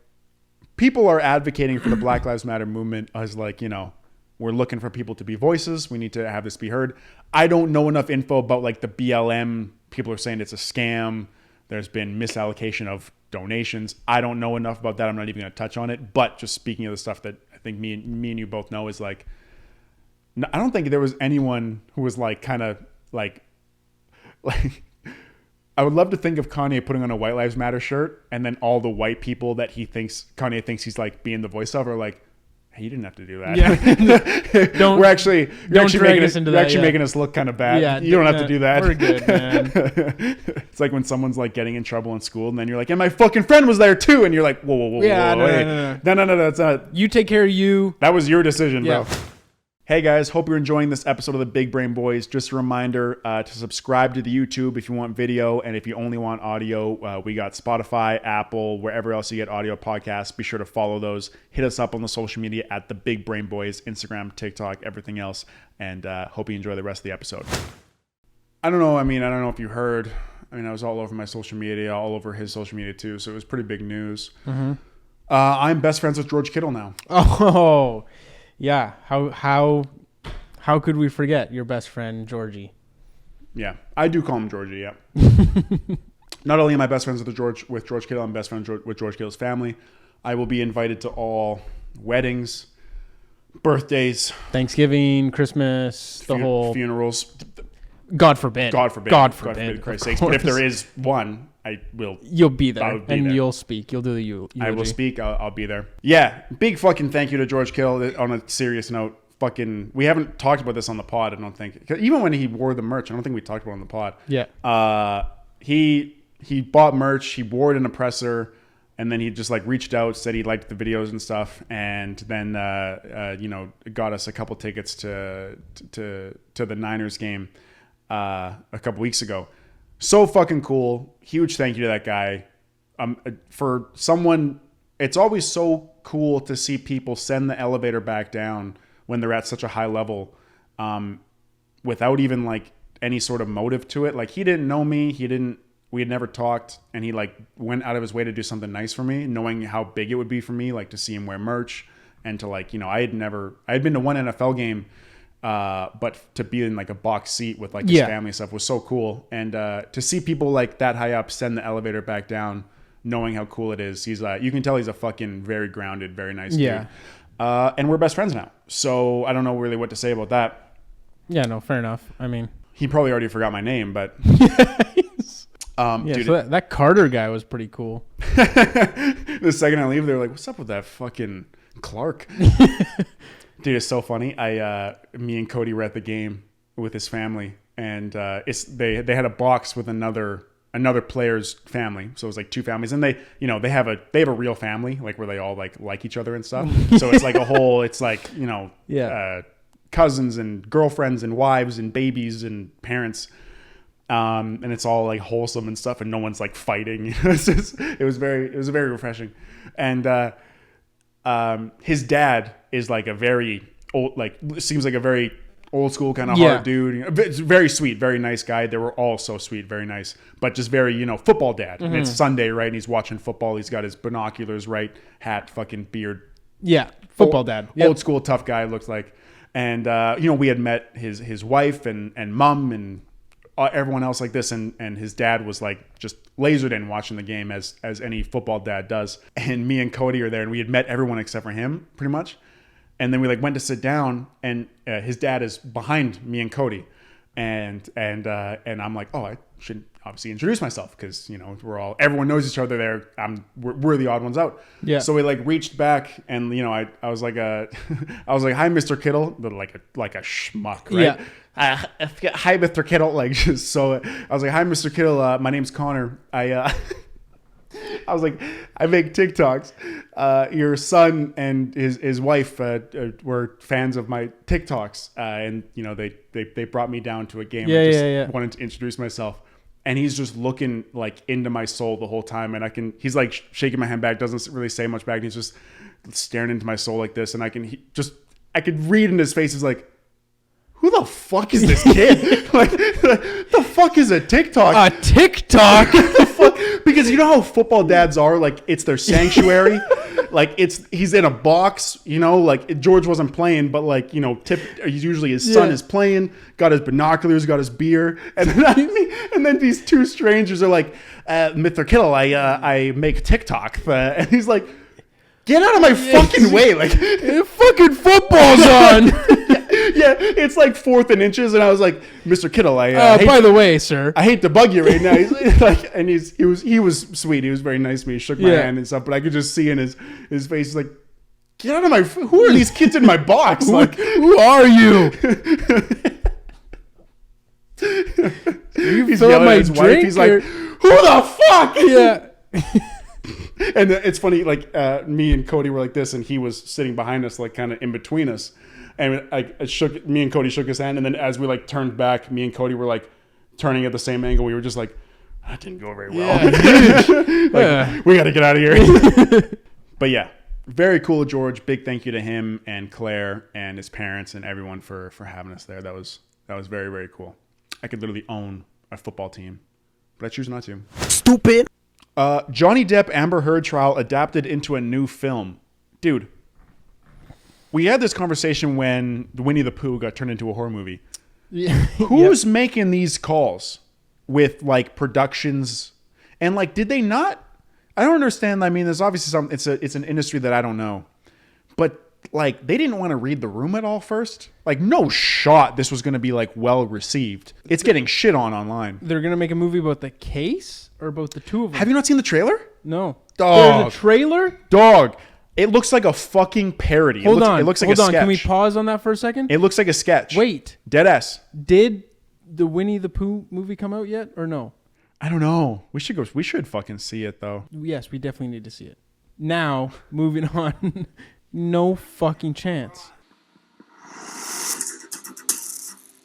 people are advocating for the Black Lives Matter movement as like, you know, we're looking for people to be voices. We need to have this be heard. I don't know enough info about like the BLM. People are saying it's a scam. There's been misallocation of donations. I don't know enough about that. I'm not even going to touch on it. But just speaking of the stuff that I think me and you both know is like, I don't think there was anyone who was like kind of like I would love to think of Kanye putting on a White Lives Matter shirt and then all the white people that Kanye thinks he's like being the voice of are like, hey, you didn't have to do that. Yeah. We're actually making making us look kind of bad. Yeah, you don't have to do that. We're good, man. It's like when someone's like getting in trouble in school and then you're like, and my fucking friend was there too. And you're like, whoa, Yeah, whoa, hey. No, that's not. You take care of you. That was your decision, Yeah. bro. Hey guys, hope you're enjoying this episode of the Big Brain Boys. Just a reminder to subscribe to the YouTube if you want video, and if you only want audio, we got Spotify, Apple, wherever else you get audio podcasts. Be sure to follow those. Hit us up on the social media at the Big Brain Boys, Instagram, TikTok, everything else, and hope you enjoy the rest of the episode. I don't know if you heard. I was all over my social media, all over his social media too, so it was pretty big news. Mm-hmm. I'm best friends with George Kittle now. Oh. Yeah, how could we forget your best friend Georgie? Yeah, I do call him Georgie. Yeah. Not only am I best friends with George Kittle, I'm best friends with George Kittle's family. I will be invited to all weddings, birthdays, Thanksgiving, Christmas, the whole funerals. God forbid. God forbid, Christ's sakes. But if there is one, I will. You'll be there, you'll speak. You'll do the eulogy. I will speak. I'll be there. Yeah, big fucking thank you to George Kittle. On a serious note, we haven't talked about this on the pod, I don't think. Even when he wore the merch, I don't think we talked about it on the pod. Yeah. He bought merch. He wore it in a presser, and then he just like reached out, said he liked the videos and stuff, and then got us a couple tickets to the Niners game a couple weeks ago. So fucking cool. Huge thank you to that guy. For someone, it's always so cool to see people send the elevator back down when they're at such a high level, without even like any sort of motive to it. Like, he didn't know me. We had never talked, and he like went out of his way to do something nice for me, knowing how big it would be for me, like to see him wear merch and to like, I had been to one NFL game, but to be in like a box seat with like his family and stuff was so cool. And to see people like that high up send the elevator back down, knowing how cool it is, he's you can tell he's a fucking very grounded, very nice dude. And we're best friends now, so I don't know really what to say about that. Yeah, no, fair enough. He probably already forgot my name, but dude, so that Carter guy was pretty cool. The second I leave, they're like, what's up with that fucking Clark? Dude, it's so funny. Me and Cody were at the game with his family, and they had a box with another player's family, so it was like two families, and they have a real family, like where they all like each other and stuff. So it's like a whole, it's like cousins and girlfriends and wives and babies and parents, and it's all like wholesome and stuff, and no one's like fighting. It was very refreshing, and his dad is like a very old, like seems like a very old school kind of hard dude. It's very sweet, very nice guy. They were all so sweet, very nice, but just very, football dad. And it's Sunday, right? And he's watching football. He's got his binoculars, right? Hat, fucking beard. Yeah, football dad. Old school tough guy, looks like. And we had met his wife and mom and everyone else like this, and his dad was like just lasered in watching the game as any football dad does. And me and Cody are there, and we had met everyone except for him pretty much. And then we like went to sit down, and his dad is behind me and Cody, and I'm like, oh, I should obviously introduce myself because everyone knows each other there. We're the odd ones out. Yeah. So we like reached back, and I was like I was like, hi, Mr. Kittle, but like a schmuck, right? Yeah. Hi, Mr. Kittle, like just so. I was like, hi, Mr. Kittle. My name's Connor. I was like, I make TikToks. Your son and his wife were fans of my TikToks, and you know they brought me down to a game. And wanted to introduce myself, and he's just looking like into my soul the whole time, and he's like shaking my hand back, doesn't really say much back, and he's just staring into my soul like this, and I could read in his face, he's like, who the fuck is this kid? Like, the fuck is a TikTok? A TikTok? Because you know how football dads are, like it's their sanctuary. Like he's in a box, you know, like George wasn't playing, but like, you know, usually his son is playing, got his binoculars, got his beer. And then these two strangers are like, Mr. Kittle, I make TikTok. And he's like, get out of my fucking way. Like, fucking football's on. Yeah, it's like 4th and inches, and I was like, Mr. Kittle, by the way, sir, I hate to bug you right now. He's like, and he was sweet. He was very nice to me. He shook my hand and stuff, but I could just see in his face, he's like, get out of my. Who are these kids in my box? Like, who are you? He's yelling at his wife. He's like, who the fuck? Yeah. And it's funny, like me and Cody were like this, and he was sitting behind us, like kind of in between us. And me and Cody shook his hand, and then as we like turned back, me and Cody were like turning at the same angle. We were just like, that didn't go very well. Yeah. We got to get out of here. But yeah, very cool, George. Big thank you to him and Claire and his parents and everyone for having us there. That was very, very cool. I could literally own a football team, but I choose not to. Stupid. Johnny Depp Amber Heard trial adapted into a new film. Dude. We had this conversation when Winnie the Pooh got turned into a horror movie. Yeah. Who's making these calls with like productions? And like, did they not? I don't understand. I mean, there's obviously it's an industry that I don't know, but like they didn't want to read the room at all first. Like no shot this was going to be like well received. It's getting shit on online. They're going to make a movie about the case or about the two of them? Have you not seen the trailer? No. Dog. There's a trailer? Dog. It looks like a fucking parody. Hold on. It looks like a sketch. Can we pause on that for a second? It looks like a sketch. Wait. Deadass. Did the Winnie the Pooh movie come out yet or no? I don't know. We should fucking see it though. Yes, we definitely need to see it. Now, moving on. No fucking chance.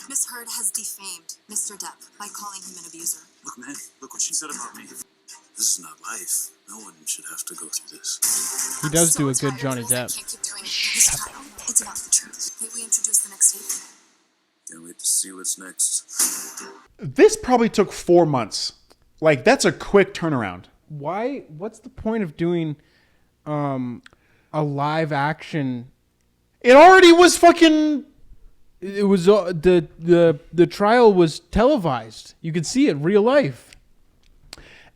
Miss Heard has defamed Mr. Depp by calling him an abuser. Look, man, look what she said about me. This is not life. No one should have to go through this. He does do a good Johnny Depp. Can't keep doing this trial. It's about the truth. May we introduce the next statement? Can't wait to see what's next. This probably took 4 months. Like that's a quick turnaround. Why? What's the point of doing a live action? It already was fucking. It was the trial was televised. You could see it real life.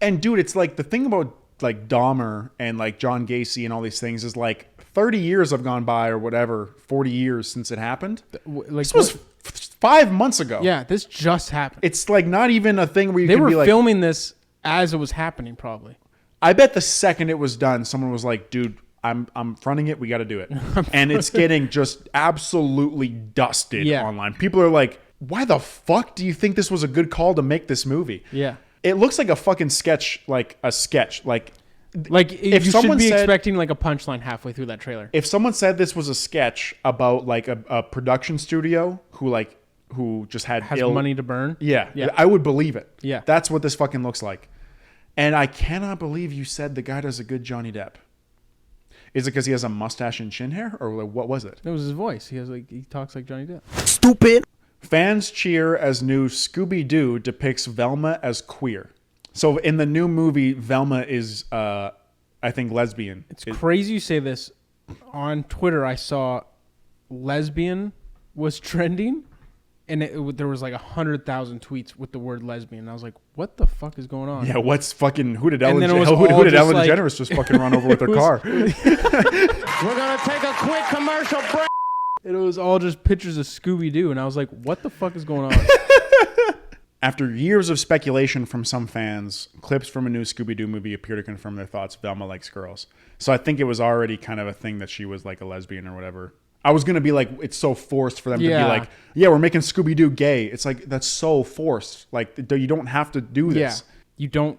And dude, it's like the thing about like Dahmer and like John Gacy and all these things is like 30 years have gone by or whatever, 40 years since it happened. Like this was 5 months ago. Yeah, this just happened. It's like not even a thing where you they can were be like filming this as it was happening. Probably. I bet the second it was done, someone was like, "Dude, I'm fronting it. We got to do it." And it's getting just absolutely dusted online. People are like, "Why the fuck do you think this was a good call to make this movie?" Yeah. It looks like a fucking sketch, like a sketch. Like if you should be expecting like a punchline halfway through that trailer. If someone said this was a sketch about like a production studio who just has money to burn, yeah, I would believe it. Yeah, that's what this fucking looks like. And I cannot believe you said the guy does a good Johnny Depp. Is it because he has a mustache and chin hair, or like, what was it? It was his voice. He talks like Johnny Depp. Stupid. Fans cheer as new ScoobyDoo depicts Velma as queer. So in the new movie, Velma is, I think, lesbian. It's crazy you say this. On Twitter, I saw lesbian was trending, and there was like 100,000 tweets with the word lesbian. And I was like, what the fuck is going on? Yeah, what's fucking, who did Ellen DeGeneres just fucking run over with her car? We're going to take a quick commercial break. It was all just pictures of Scooby-Doo, and I was like, what the fuck is going on? After years of speculation from some fans, clips from a new Scooby-Doo movie appear to confirm their thoughts. Velma likes girls. So I think it was already kind of a thing that she was like a lesbian or whatever. I was going to be like, it's so forced for them to be like, yeah, we're making Scooby-Doo gay. It's like, that's so forced. Like, you don't have to do this. Yeah, you don't.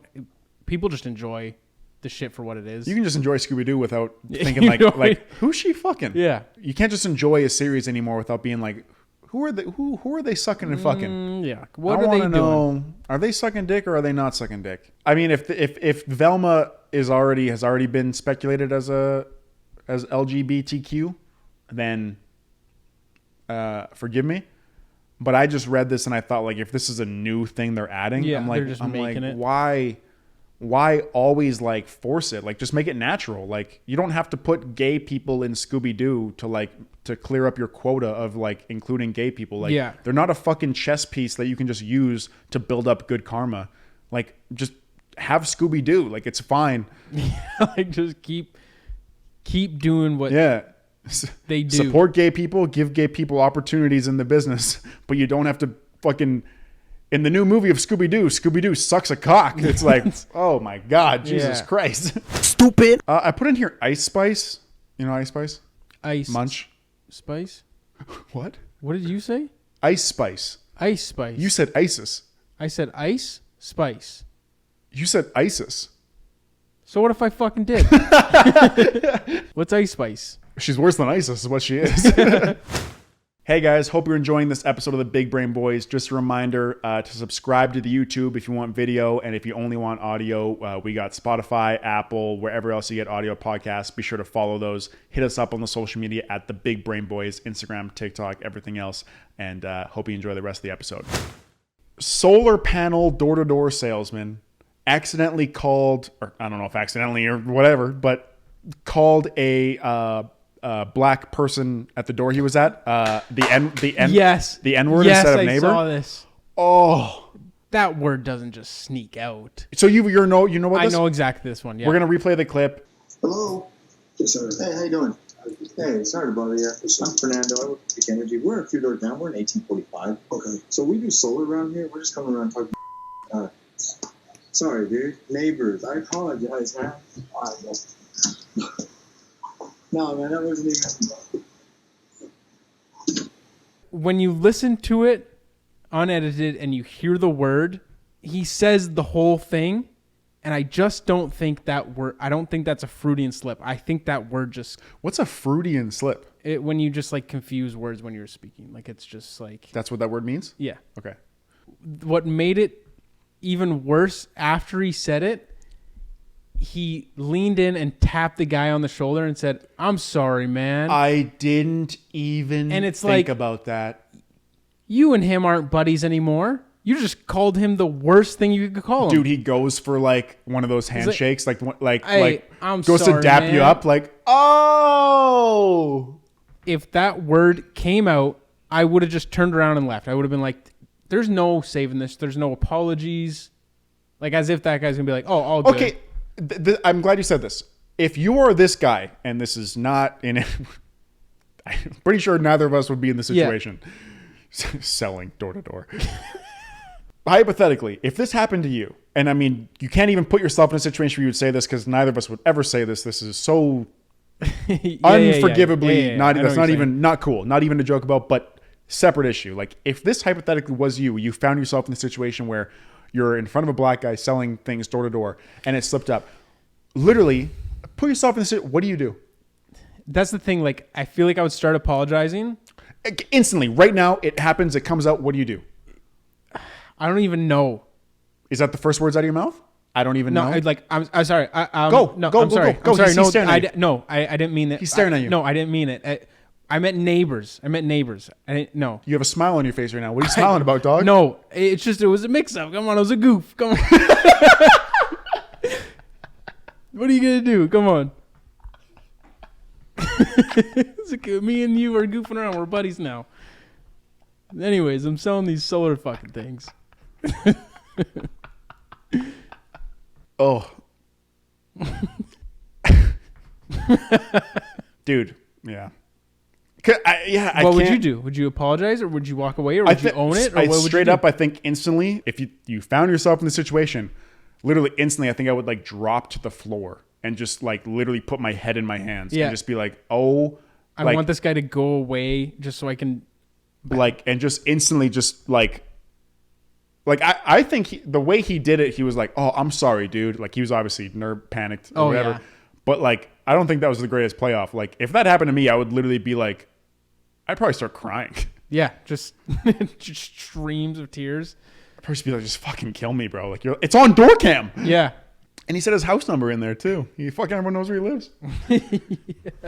People just enjoy the shit for what it is. You can just enjoy Scooby-Doo without thinking You know, like who's she fucking? Yeah. You can't just enjoy a series anymore without being like, who are they sucking and fucking? Yeah. What I are they wanna doing? know, are they sucking dick or are they not sucking dick? I mean, if Velma has already been speculated as LGBTQ, then forgive me. But I just read this and I thought, like, if this is a new thing they're adding, Yeah, I'm like, they're just making it. why always like force it? Like, just make it natural. Like, you don't have to put gay people in Scooby-Doo to clear up your quota of like including gay people. Like, Yeah. they're not a fucking chess piece that you can just use to build up good karma. Like, just have Scooby-Doo. Like, it's fine. Like, just keep doing what Yeah. they do. Support gay people, give gay people opportunities in the business, but you don't have to fucking. In the new movie of Scooby-Doo sucks a cock. It's like, oh my God, Jesus Yeah. Christ. Stupid. I put in here Ice Spice. You know Ice Spice? Ice Munch. Spice. What? What did you say? Ice Spice. Ice Spice. You said ISIS. I said ice spice. You said ISIS. So what if I fucking did? What's Ice Spice? She's worse than ISIS is what she is. Hey guys, hope you're enjoying this episode of the Big Brain Boys. Just a reminder to subscribe to the YouTube if you want video, and if you only want audio, we got Spotify, Apple, wherever else you get audio podcasts. Be sure to follow those. Hit us up on the social media at the Big Brain Boys, Instagram, TikTok, everything else, and hope you enjoy the rest of the episode. Solar panel door-to-door salesman accidentally called, or I don't know if accidentally or whatever, but called a black person at the door he was at the N Yes. the N-word Yes, instead of I neighbor. saw this. Oh, That word doesn't just sneak out. so you know what I this? know exactly this one. Yeah. We're gonna replay the clip. Hello. Yes, sir. Hey, how you doing? Hey, sorry to bother you. I'm Fernando. I work at Peak Energy. We're a few doors down. We're in 1845. Okay. So we do solar around here. We're just coming around talking. Sorry, dude. Neighbors. I apologize, man. No, man, that wasn't even. When you listen to it unedited and you hear the word, he says the whole thing, and I just don't think that word. I don't think that's a Freudian slip. I think that word just What's a Freudian slip? when you just like confuse words when you're speaking. Like it's just like That's what that word means? yeah. Okay. What made it even worse after he said it, he leaned in and tapped the guy on the shoulder and said, "I'm sorry, man." I didn't even And it's think like- about that. You and him aren't buddies anymore. You just called him the worst thing you could call him. Dude, he goes for like one of those handshakes, like Hey, I'm goes sorry, to dap man. you up, like, oh. If that word came out, I would have just turned around and left. I would have been like, there's no saving this. There's no apologies. Like as if that guy's going to be like, oh, all good. Okay, I'm glad you said this. If you are this guy, and this is not in it, I'm pretty sure neither of us would be in the situation. Selling door to door. Hypothetically, if this happened to you, and I mean, you can't even put yourself in a situation where you would say this because neither of us would ever say this. This is so unforgivably not. That's not even not cool. Not even a joke about, but separate issue. Like if this hypothetically was you found yourself in a situation where you're in front of a black guy selling things door to door, and it slipped up. Literally, put yourself in this. What do you do? That's the thing. Like, I feel like I would start apologizing. Instantly, right now, it happens. It comes out. What do you do? I don't even know. Is that the first words out of your mouth? I don't even know. I'm sorry. Go. No, Go, I'm go, sorry. go, go. I'm sorry. He's No, staring at you. I didn't mean that. He's staring at you. No, I didn't mean it. I meant neighbors. I didn't, no. You have a smile on your face right now. What are you smiling about, dog? No, it's just, it was a mix-up. Come on, it was a goof. Come on. What are you going to do? Come on. Me and you are goofing around. We're buddies now. Anyways, I'm selling these solar fucking things. Oh. Dude, yeah. What would you do? Would you apologize, or would you walk away, or would you own it? Or what would straight you do? up, I think instantly, if you found yourself in the situation, literally instantly, I think I would like drop to the floor and just like literally put my head in my hands and just be like, oh, I want this guy to go away just so I can. Like, and just instantly just like I I think the way he did it, he was like, "Oh, I'm sorry, dude." Like he was obviously panicked or whatever. Yeah. But like, I don't think that was the greatest playoff. Like if that happened to me, I would literally be like, I'd probably start crying. Yeah, just streams of tears. I'd probably just be like, just fucking kill me, bro. Like it's on door cam. Yeah. And he said his house number in there too. Fucking everyone knows where he lives.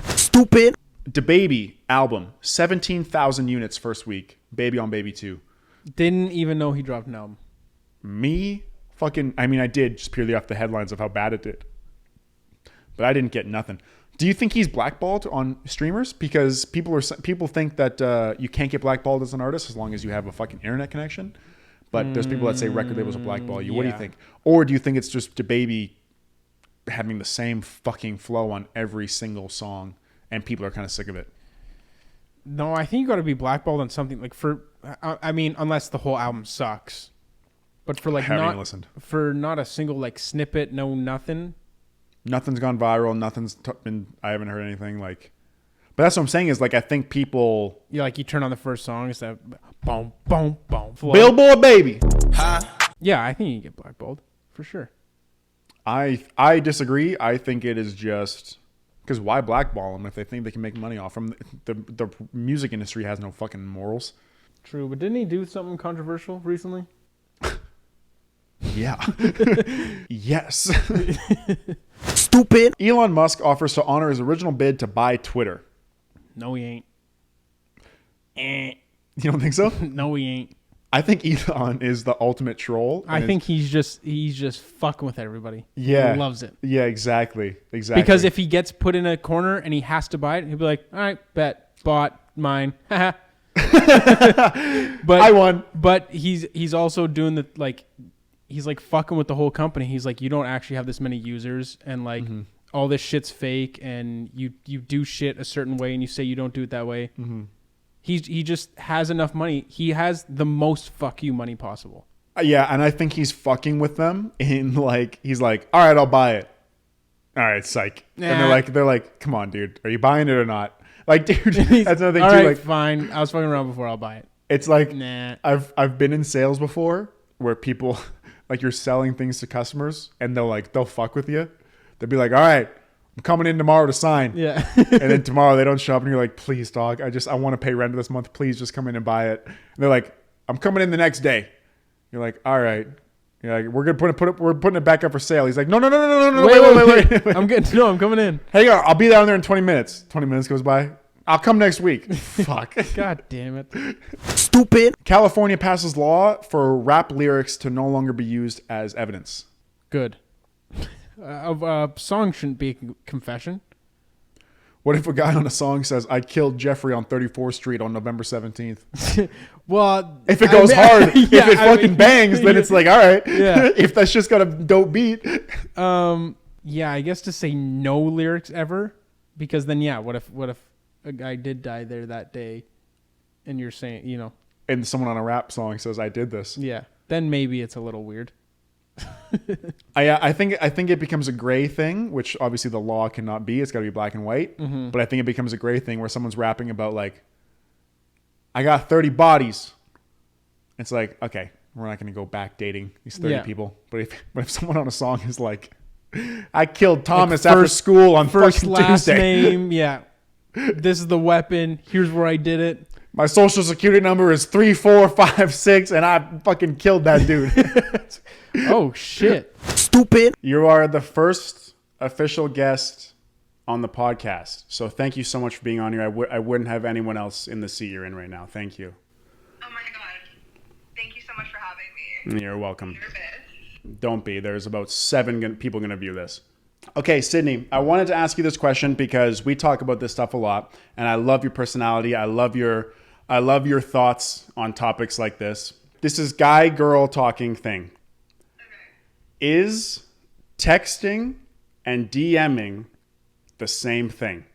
Stupid. DaBaby album, 17,000 units first week. Baby on Baby 2. Didn't even know he dropped an album. I did just purely off the headlines of how bad it did. But I didn't get nothing. Do you think he's blackballed on streamers? Because people think that you can't get blackballed as an artist as long as you have a fucking internet connection. But there's people that say record labels will blackball you. What do you think? Or do you think it's just DaBaby having the same fucking flow on every single song and people are kind of sick of it? No, I think you got to be blackballed on something like unless the whole album sucks. But for like not a single like snippet, no nothing. Nothing's gone viral. I haven't heard anything like. But that's what I'm saying is like I think people. Yeah, like you turn on the first song, it's that boom, boom, boom. Flow. Billboard baby. Yeah, I think you get blackballed for sure. I disagree. I think it is just because why blackball them if they think they can make money off them? The music industry has no fucking morals. True, but didn't he do something controversial recently? Yeah. Yes. Stupid. Elon Musk offers to honor his original bid to buy Twitter. No, he ain't. You don't think so? No, he ain't. I think Elon is the ultimate troll. I think he's just fucking with everybody. Yeah. He loves it. Yeah, exactly. Because if he gets put in a corner and he has to buy it, he'll be like, all right, bet, bought, mine. But I won. But he's also doing the like he's like fucking with the whole company. He's like, you don't actually have this many users and like all this shit's fake and you do shit a certain way and you say you don't do it that way. Mm-hmm. He just has enough money. He has the most fuck you money possible. Yeah, and I think he's fucking with them in like he's like, all right, I'll buy it. All right, psych. Nah. And they're like, come on, dude, are you buying it or not? Like, dude, that's another thing all too. Right, like, fine. I was fucking around before. I'll buy it. It's like, nah. I've been in sales before where people like you're selling things to customers and they'll fuck with you. They'll be like, all right, I'm coming in tomorrow to sign. Yeah. And then tomorrow they don't show up and you're like, please, dog, I want to pay rent this month. Please just come in and buy it. And they're like, I'm coming in the next day. You're like, all right. You're like, we're putting it back up for sale. He's like, no, wait. I'm coming in. Hang on, I'll be down there in 20 minutes. 20 minutes goes by. I'll come next week. Fuck. God damn it. Stupid. California passes law for rap lyrics to no longer be used as evidence. Good. A song shouldn't be a confession. What if a guy on a song says, I killed Jeffrey on 34th Street on November 17th? Well, if it goes hard, if it fucking bangs, then it's like, all right. Yeah. If that's just got a dope beat. Yeah, I guess to say no lyrics ever, because then, yeah, what if a guy did die there that day and you're saying, you know. And someone on a rap song says, I did this. Yeah. Then maybe it's a little weird. I think it becomes a gray thing, which obviously the law cannot be. It's got to be black and white. Mm-hmm. But I think it becomes a gray thing where someone's rapping about like, I got 30 bodies. It's like, okay, we're not going to go back dating these 30 people. But if someone on a song is like, I killed Thomas after school on first fucking last Tuesday. Name, yeah. This is the weapon. Here's where I did it. My social security number is 3456, and I fucking killed that dude. Oh shit! Stupid. You are the first official guest on the podcast, so thank you so much for being on here. I wouldn't have anyone else in the seat you're in right now. Thank you. Oh my god! Thank you so much for having me. You're welcome. I'm nervous. Don't be. There's about 7 people going to view this. Okay, Sydney, I wanted to ask you this question because we talk about this stuff a lot, and I love your personality. I love your thoughts on topics like this. This is guy-girl talking thing. Okay. Is texting and DMing the same thing?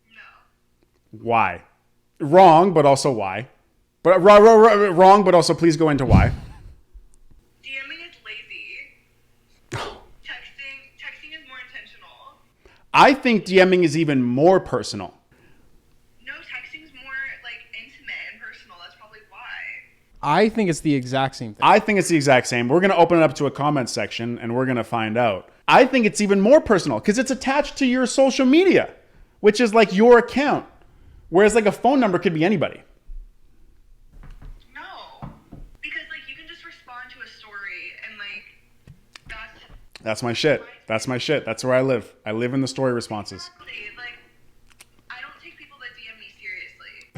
No. Why? Wrong, but also why? But wrong, but also please go into why. DMing is lazy. Texting is more intentional. I think DMing is even more personal. No, texting's more like intimate and personal. That's probably why. I think it's the exact same thing. I think it's the exact same. We're going to open it up to a comment section and we're going to find out. I think it's even more personal because it's attached to your social media, which is like your account. Whereas like a phone number could be anybody. No, because like you can just respond to a story and like That's my shit. That's my shit. That's where I live. I live in the story responses. exactly, like I don't take people that DM me seriously.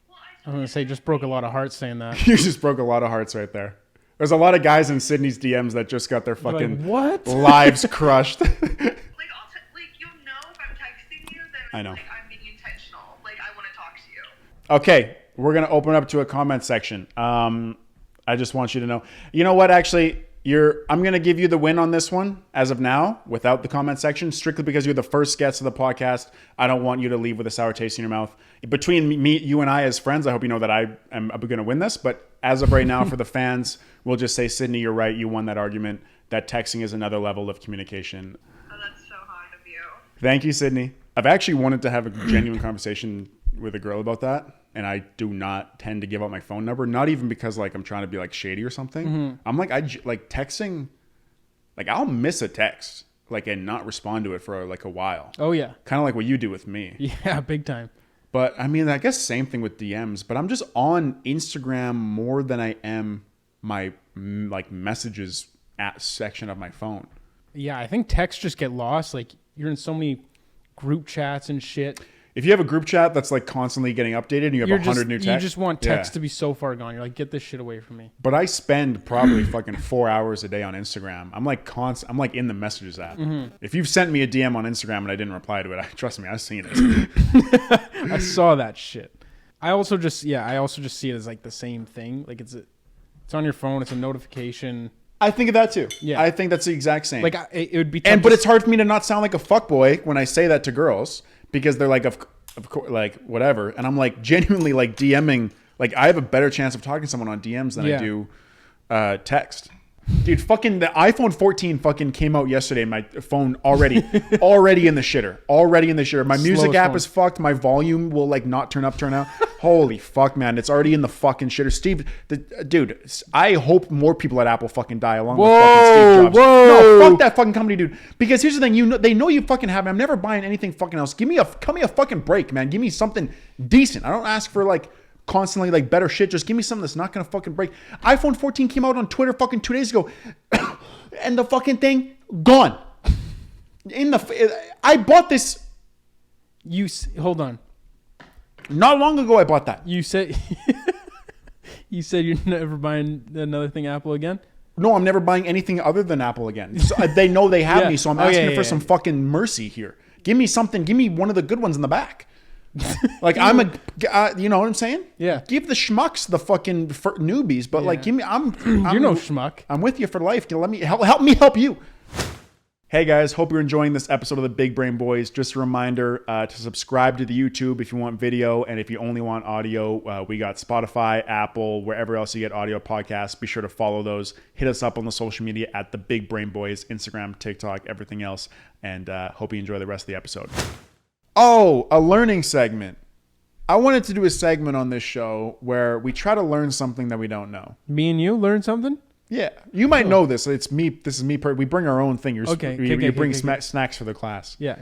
Well, I'm going to say just broke a lot of hearts saying that. You just broke a lot of hearts right there. There's a lot of guys in Sydney's DMs that just got their fucking what? lives crushed. like you'll know if I'm texting you that I know. like I'm being intentional. Like I want to talk to you. Okay, we're going to open up to a comment section. I just want you to know. You know what, actually, I'm going to give you the win on this one as of now without the comment section, strictly because you're the first guest of the podcast. I don't want you to leave with a sour taste in your mouth. Between me, you and I as friends, I hope you know that I am going to win this. But as of right now, for the fans, we'll just say, Sydney, you're right. You won that argument. That texting is another level of communication. Oh, that's so hot of you. Thank you, Sydney. I've actually wanted to have a genuine conversation with a girl about that. And I do not tend to give out my phone number, not even because like I'm trying to be like shady or something. Mm-hmm. I'm like, like texting, like I'll miss a text like and not respond to it for like a while. Oh, yeah. Kind of like what you do with me. Yeah, big time. But I mean, I guess same thing with DMs, but I'm just on Instagram more than I am my like messages section of my phone. Yeah, I think texts just get lost. Like you're in so many group chats and shit. If you have a group chat that's like constantly getting updated and you have 100 new texts. You just want text to be so far gone. You're like, get this shit away from me. But I spend probably fucking 4 hours a day on Instagram. I'm like I'm like in the messages app. Mm-hmm. If you've sent me a DM on Instagram and I didn't reply to it, trust me, I've seen it. I saw that shit. I also just see it as like the same thing. Like it's on your phone. It's a notification. I think of that too. Yeah. I think that's the exact same. Like it would be tough but it's hard for me to not sound like a fuckboy when I say that to girls because they're like, of course, like whatever. And I'm like genuinely like DMing. Like I have a better chance of talking to someone on DMs than I do text. Dude, fucking the iPhone 14 fucking came out yesterday. My phone already in the shitter. My music app is fucked. My volume will like not turn up, turn out. Holy fuck, man. It's already in the fucking shitter. Steve, dude, I hope more people at Apple fucking die along with fucking Steve Jobs. No, fuck that fucking company, dude. Because here's the thing, they know you fucking have me. I'm never buying anything fucking else. Cut me a fucking break, man. Give me something decent. I don't ask for like constantly like better shit. Just give me something that's not gonna fucking break. iPhone 14 came out on Twitter fucking 2 days ago and the fucking thing gone. I bought this. Hold on. Not long ago I bought that. You said you're never buying another thing Apple again? No, I'm never buying anything other than Apple again. So, they know they have me, so I'm asking for some fucking mercy here. Give me something. Give me one of the good ones in the back. Like I'm you know what I'm saying? Yeah. Give the schmucks the fucking newbies, but like give me. I'm you're no schmuck. I'm with you for life. Let me help you. Hey guys, hope you're enjoying this episode of the Big Brain Boys. Just a reminder to subscribe to the YouTube if you want video, and if you only want audio, we got Spotify, Apple, wherever else you get audio podcasts. Be sure to follow those. Hit us up on the social media at the Big Brain Boys, Instagram, TikTok, everything else, and hope you enjoy the rest of the episode. Oh, a learning segment. I wanted to do a segment on this show where we try to learn something that we don't know. Me and you learn something? Yeah. You might know this. It's me. This is me. We bring our own thing. You bring snacks for the class. Yeah.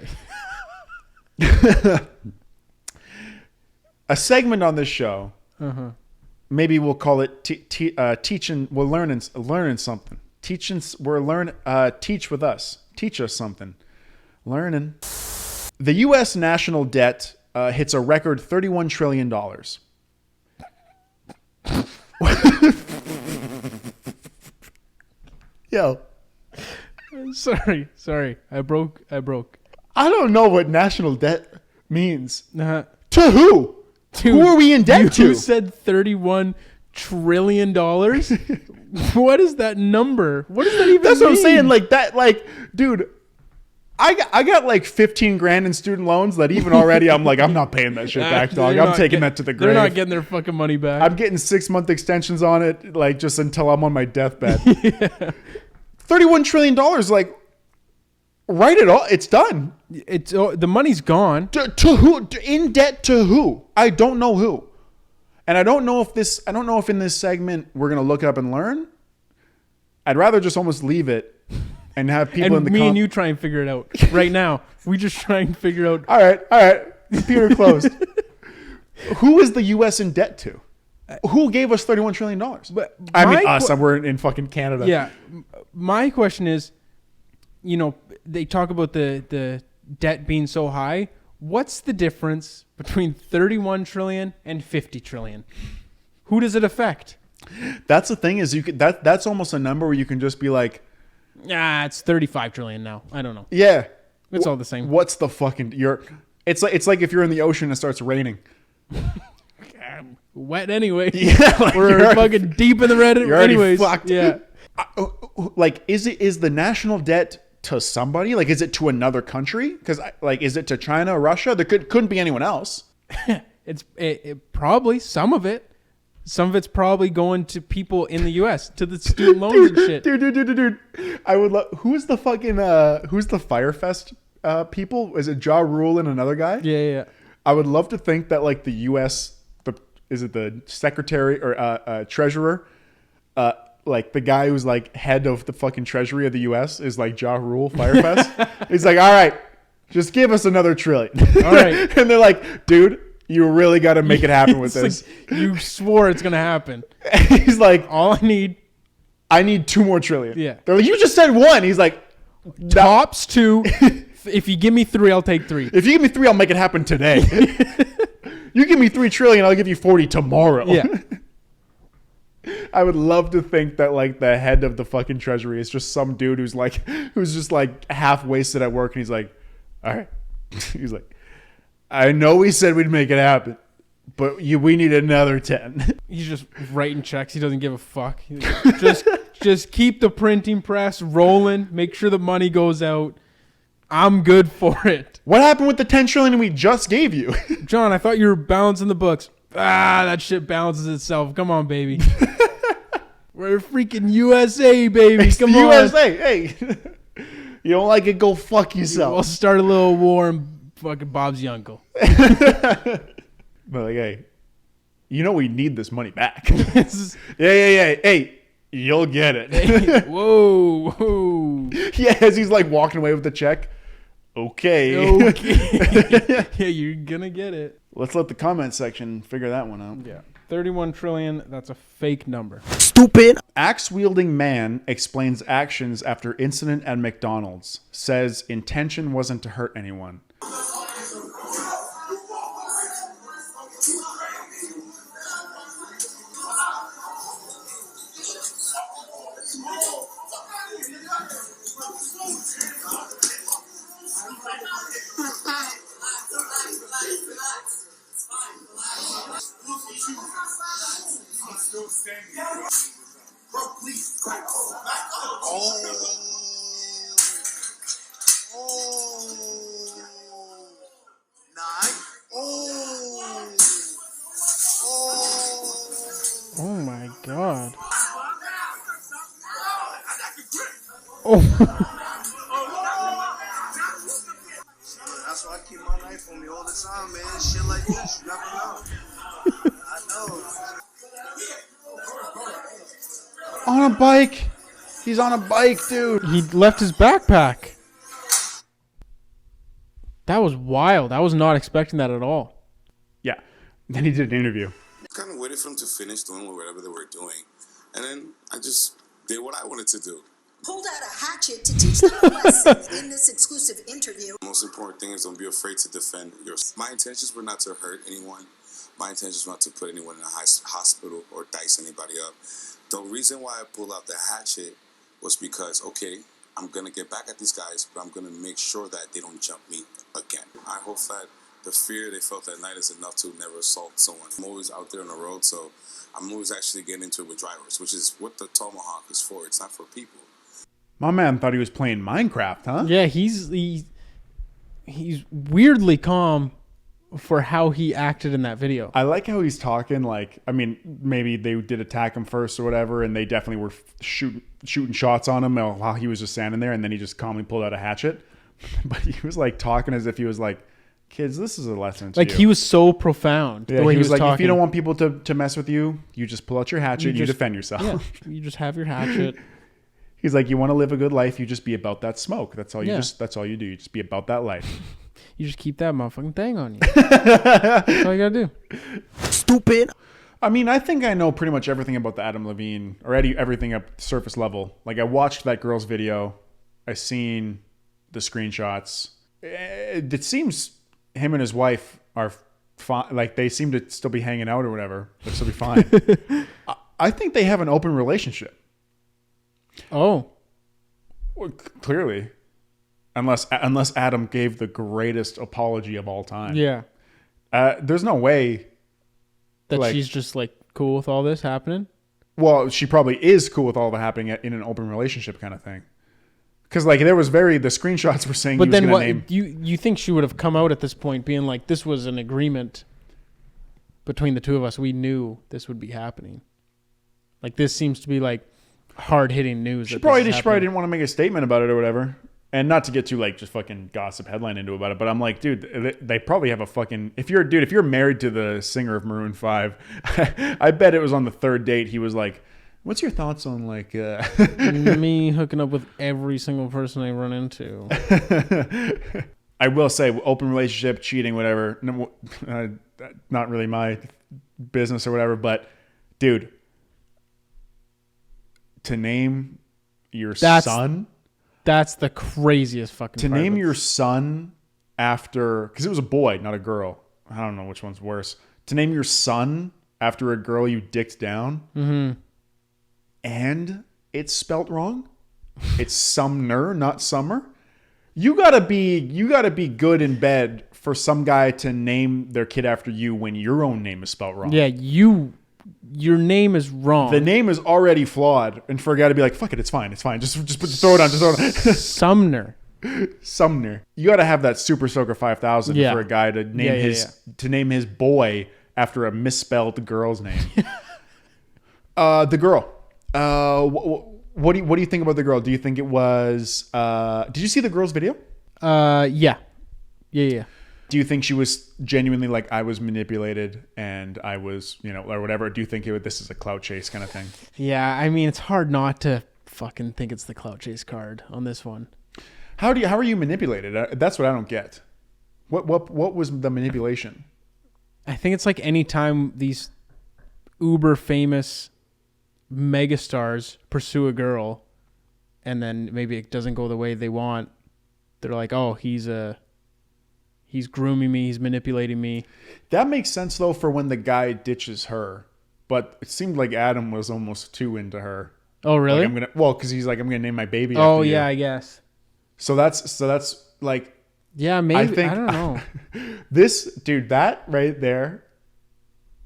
A segment on this show. Uh-huh. Maybe we'll call it teaching. We're learning something. Teach with us. Teach us something. Learning. The U.S. national debt hits a record $31 trillion. Yo. Sorry. I broke. I don't know what national debt means. Uh-huh. To who? Dude, who are we in debt to? You said $31 trillion? What is that number? What does that even mean? That's what I'm saying. Like that, like, dude, I got like 15 grand in student loans that even already I'm like, I'm not paying that shit back, dog. I'm taking that to the grave. They're not getting their fucking money back. I'm getting 6-month extensions on it, like just until I'm on my deathbed. Yeah. $31 trillion, like, write it all. It's done. The money's gone. To who? In debt to who? I don't know who. And I don't know if in this segment we're going to look up and learn. I'd rather just almost leave it and have people in the me and you try and figure it out right now. We just try and figure out. All right. Computer closed. Who is the U.S. in debt to? Who gave us $31 trillion? But I mean, us. We're in fucking Canada. Yeah. My question is, they talk about the debt being so high. What's the difference between 31 trillion and 50 trillion? Who does it affect? That's the thing is that's almost a number where you can just be like, it's 35 trillion now. I don't know. yeah, It's all the same. What's the fucking it's like if you're in the ocean and it starts raining. Wet anyway. Yeah, like we're fucking deep in the red. You're already anyways. fucked. Yeah. Like, is the national debt to somebody? Like, is it to another country? Because like, is it to China or Russia? There couldn't be anyone else. It's probably some of it. Some of it's probably going to people in the U.S. to the student loans and shit. Dude. I would love. Who's the Firefest people? Is it Ja Rule and another guy? Yeah. I would love to think that like the U.S. Is it the secretary or treasurer? Like the guy who's like head of the fucking treasury of the U.S. is like Ja Rule Firefest. He's like, all right, just give us another $1 trillion. All right. And they're like, dude, you really got to make it happen with this. Like, you swore it's going to happen. He's like, all I need $2 more trillion. Yeah. They're like, you just said 1. He's like, tops 2. If you give me 3, I'll take 3. If you give me 3, I'll make it happen today. You give me $3 trillion, I'll give you 40 tomorrow. Yeah. I would love to think that like the head of the fucking treasury is just some dude who's just like half wasted at work, and he's like, all right. He's like, I know we said we'd make it happen, but we need another 10. He's just writing checks. He doesn't give a fuck. Just keep the printing press rolling. Make sure the money goes out. I'm good for it. What happened with the 10 trillion we just gave you? John, I thought you were balancing the books. That shit balances itself. Come on, baby. We're freaking USA, baby. It's Come the on. USA. Hey, you don't like it? Go fuck yourself. We'll start a little war and fucking Bob's your uncle. But like, hey, we need this money back. Yeah. Hey, you'll get it. Whoa. Yeah, as he's like walking away with the check. Okay. Yeah, you're gonna get it. Let's let the comment section figure that one out. Yeah. 31 trillion, that's a fake number. Stupid. Axe-wielding man explains actions after incident at McDonald's. Says intention wasn't to hurt anyone. Oh my god. Oh. That's why I keep my knife on me all the time, man. Shit like this, you never know. I know. On a bike. He's on a bike, dude. He left his backpack. That was wild. I was not expecting that at all. Yeah. Then he did an interview. Kind of waited for them to finish doing whatever they were doing, and then I just did what I wanted to do. Pulled out a hatchet to teach them a lesson in this exclusive interview. The most important thing is don't be afraid to defend yourself. My intentions were not to hurt anyone. My intentions were not to put anyone in a hospital or dice anybody up. The reason why I pulled out the hatchet was because, okay, I'm going to get back at these guys, but I'm going to make sure that they don't jump me again. I hope that the fear they felt that night is enough to never assault someone. I'm always out there on the road, so I'm always actually getting into it with drivers, which is what the Tomahawk is for. It's not for people. My man thought he was playing Minecraft, huh? Yeah, he's weirdly calm for how he acted in that video. I like how he's talking. Like, I mean, maybe they did attack him first or whatever, and they definitely were shooting shots on him while he was just standing there, and then he just calmly pulled out a hatchet. But he was like talking as if he was like, kids, this is a lesson to Like, you. he was so profound. Yeah, the way he was like, talking. if you don't want people to mess with you, you just pull out your hatchet and you defend yourself. Yeah, you just have your hatchet. He's like, you want to live a good life, you just be about that smoke. That's all that's all you do. You just be about that life. You just keep that motherfucking thing on you. That's all you gotta do. Stupid. I mean, I think I know pretty much everything about the Adam Levine, or everything up surface level. Like, I watched that girl's video. I seen the screenshots. It seems him and his wife are fine. Like, they seem to still be hanging out or whatever. They'll still be fine. I think they have an open relationship. Oh. Well, clearly. Unless Adam gave the greatest apology of all time. Yeah. There's no way that she's just like cool with all this happening. Well, she probably is cool with all that happening in an open relationship kind of thing. Because like the screenshots were saying. But he was then gonna what? Name, you think she would have come out at this point being like, this was an agreement between the two of us. We knew this would be happening. Like, this seems to be like hard hitting news. She probably didn't want to make a statement about it or whatever. And not to get too like just fucking gossip headline into about it, but I'm like, dude, they probably have a fucking. If you're married to the singer of Maroon 5, I bet it was on the third date. He was like, "What's your thoughts on like me hooking up with every single person I run into?" I will say, open relationship, cheating, whatever. Not really my business or whatever, but dude, to name your son. That's the craziest fucking to name your son after, because it was a boy, not a girl. I don't know which one's worse. To name your son after a girl you dicked down, and it's spelt wrong. It's Sumner, not Summer. You gotta be good in bed for some guy to name their kid after you when your own name is spelt wrong. Yeah, your name is wrong. The name is already flawed, and for a guy to be like, "Fuck it, it's fine. Just throw it on." Sumner. You got to have that Super Soaker 5000 for a guy to name to name his boy after a misspelled girl's name. The girl. What do you think about the girl? Do you think it was? Did you see the girl's video? Yeah. Do you think she was genuinely like, I was manipulated and I was, or whatever? Do you think this is a clout chase kind of thing? Yeah, I mean, it's hard not to fucking think it's the clout chase card on this one. How are you manipulated? That's what I don't get. What was the manipulation? I think it's like any time these uber famous megastars pursue a girl and then maybe it doesn't go the way they want, they're like, oh, he's grooming me, he's manipulating me. That makes sense though for when the guy ditches her, but it seemed like Adam was almost too into her. Oh really? Like, because he's like, I'm gonna name my baby. Oh after yeah, you. I guess. So that's like. Yeah, maybe. I don't know. That right there.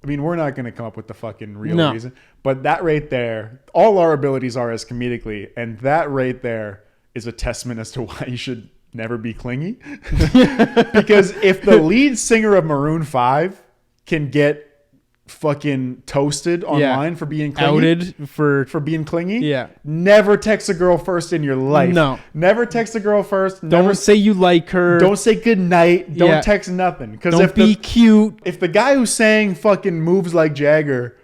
I mean, we're not gonna come up with the fucking real reason, but that right there, all our abilities are as comedically, and that right there is a testament as to why you should never be clingy. Because if the lead singer of Maroon 5 can get fucking toasted online for being clingy, outed for being clingy, yeah, never text a girl first in your life. No, never text a girl first. Don't say you like her. Don't say good night. Don't text nothing. Because don't be cute. If the guy who's saying fucking moves like Jagger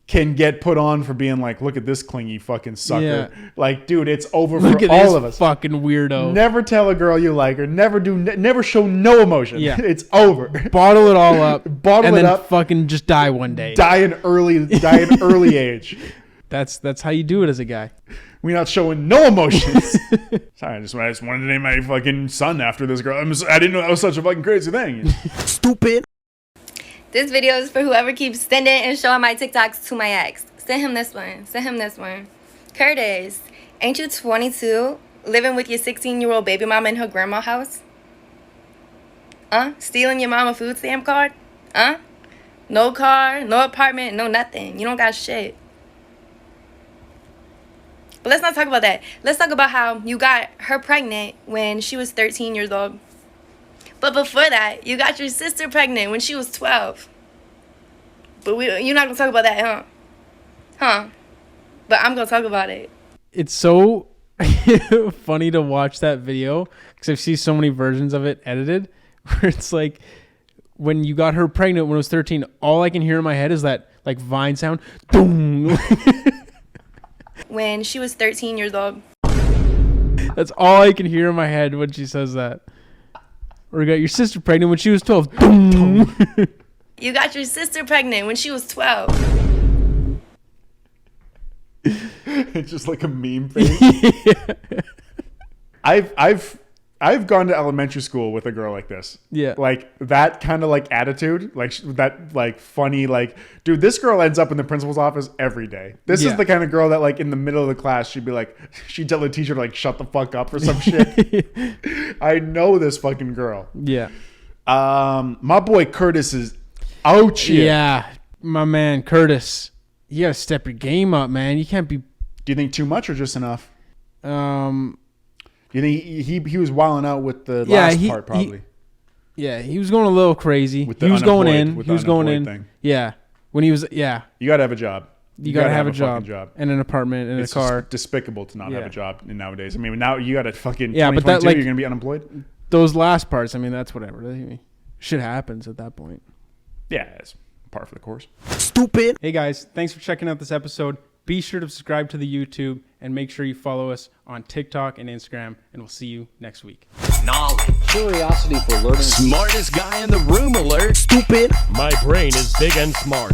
can get put on for being like, look at this clingy fucking sucker. Yeah. Like, dude, it's over look for all of us. Fucking weirdo. Never tell a girl you like her. Never show no emotion. Yeah. It's over. Bottle it all up. Bottle it up. Fucking just die one day. Die in early age. That's how you do it as a guy. We're not showing no emotions. Sorry, I just wanted to name my fucking son after this girl. I didn't know that was such a fucking crazy thing. Stupid. This video is for whoever keeps sending and showing my TikToks to my ex. Send him this one. Send him this one. Curtis, ain't you 22 living with your 16-year-old baby mama in her grandma's house? Stealing your mama food stamp card? No car, no apartment, no nothing. You don't got shit. But let's not talk about that. Let's talk about how you got her pregnant when she was 13 years old. But before that, you got your sister pregnant when she was 12. But you're not going to talk about that, huh? But I'm going to talk about it. It's so funny to watch that video because I've seen so many versions of it edited. where it's like when you got her pregnant when I was 13, all I can hear in my head is that like Vine sound. Boom. When she was 13 years old. That's all I can hear in my head when she says that. Or you got your sister pregnant when she was 12. Boom. You got your sister pregnant when she was 12. It's just like a meme thing. I've gone to elementary school with a girl like this. Yeah. Like that kind of like attitude, like that like funny, like, dude, this girl ends up in the principal's office every day. This is the kind of girl that like in the middle of the class, she'd be like, she'd tell the teacher to like shut the fuck up or some shit. I know this fucking girl. Yeah. My boy Curtis is out shit. Yeah. My man, Curtis. You gotta step your game up, man. You can't be. Do you think too much or just enough? You think he was wilding out with the last part probably? He was going a little crazy. With the he was going in. with He was the going unemployed in. thing. Yeah. When he was, yeah. You gotta have a job. You gotta have a fucking job and an apartment and it's a car. Just despicable to not have a job nowadays. I mean, now you gotta fucking but that like you're gonna be unemployed. Those last parts. I mean, that's whatever. Shit happens at that point. Yeah, it's par for the course. Stupid. Hey guys, thanks for checking out this episode. Be sure to subscribe to the YouTube and make sure you follow us on TikTok and Instagram, and we'll see you next week. Knowledge. Curiosity for learning. Smartest guy in the room alert. Stupid. My brain is big and smart.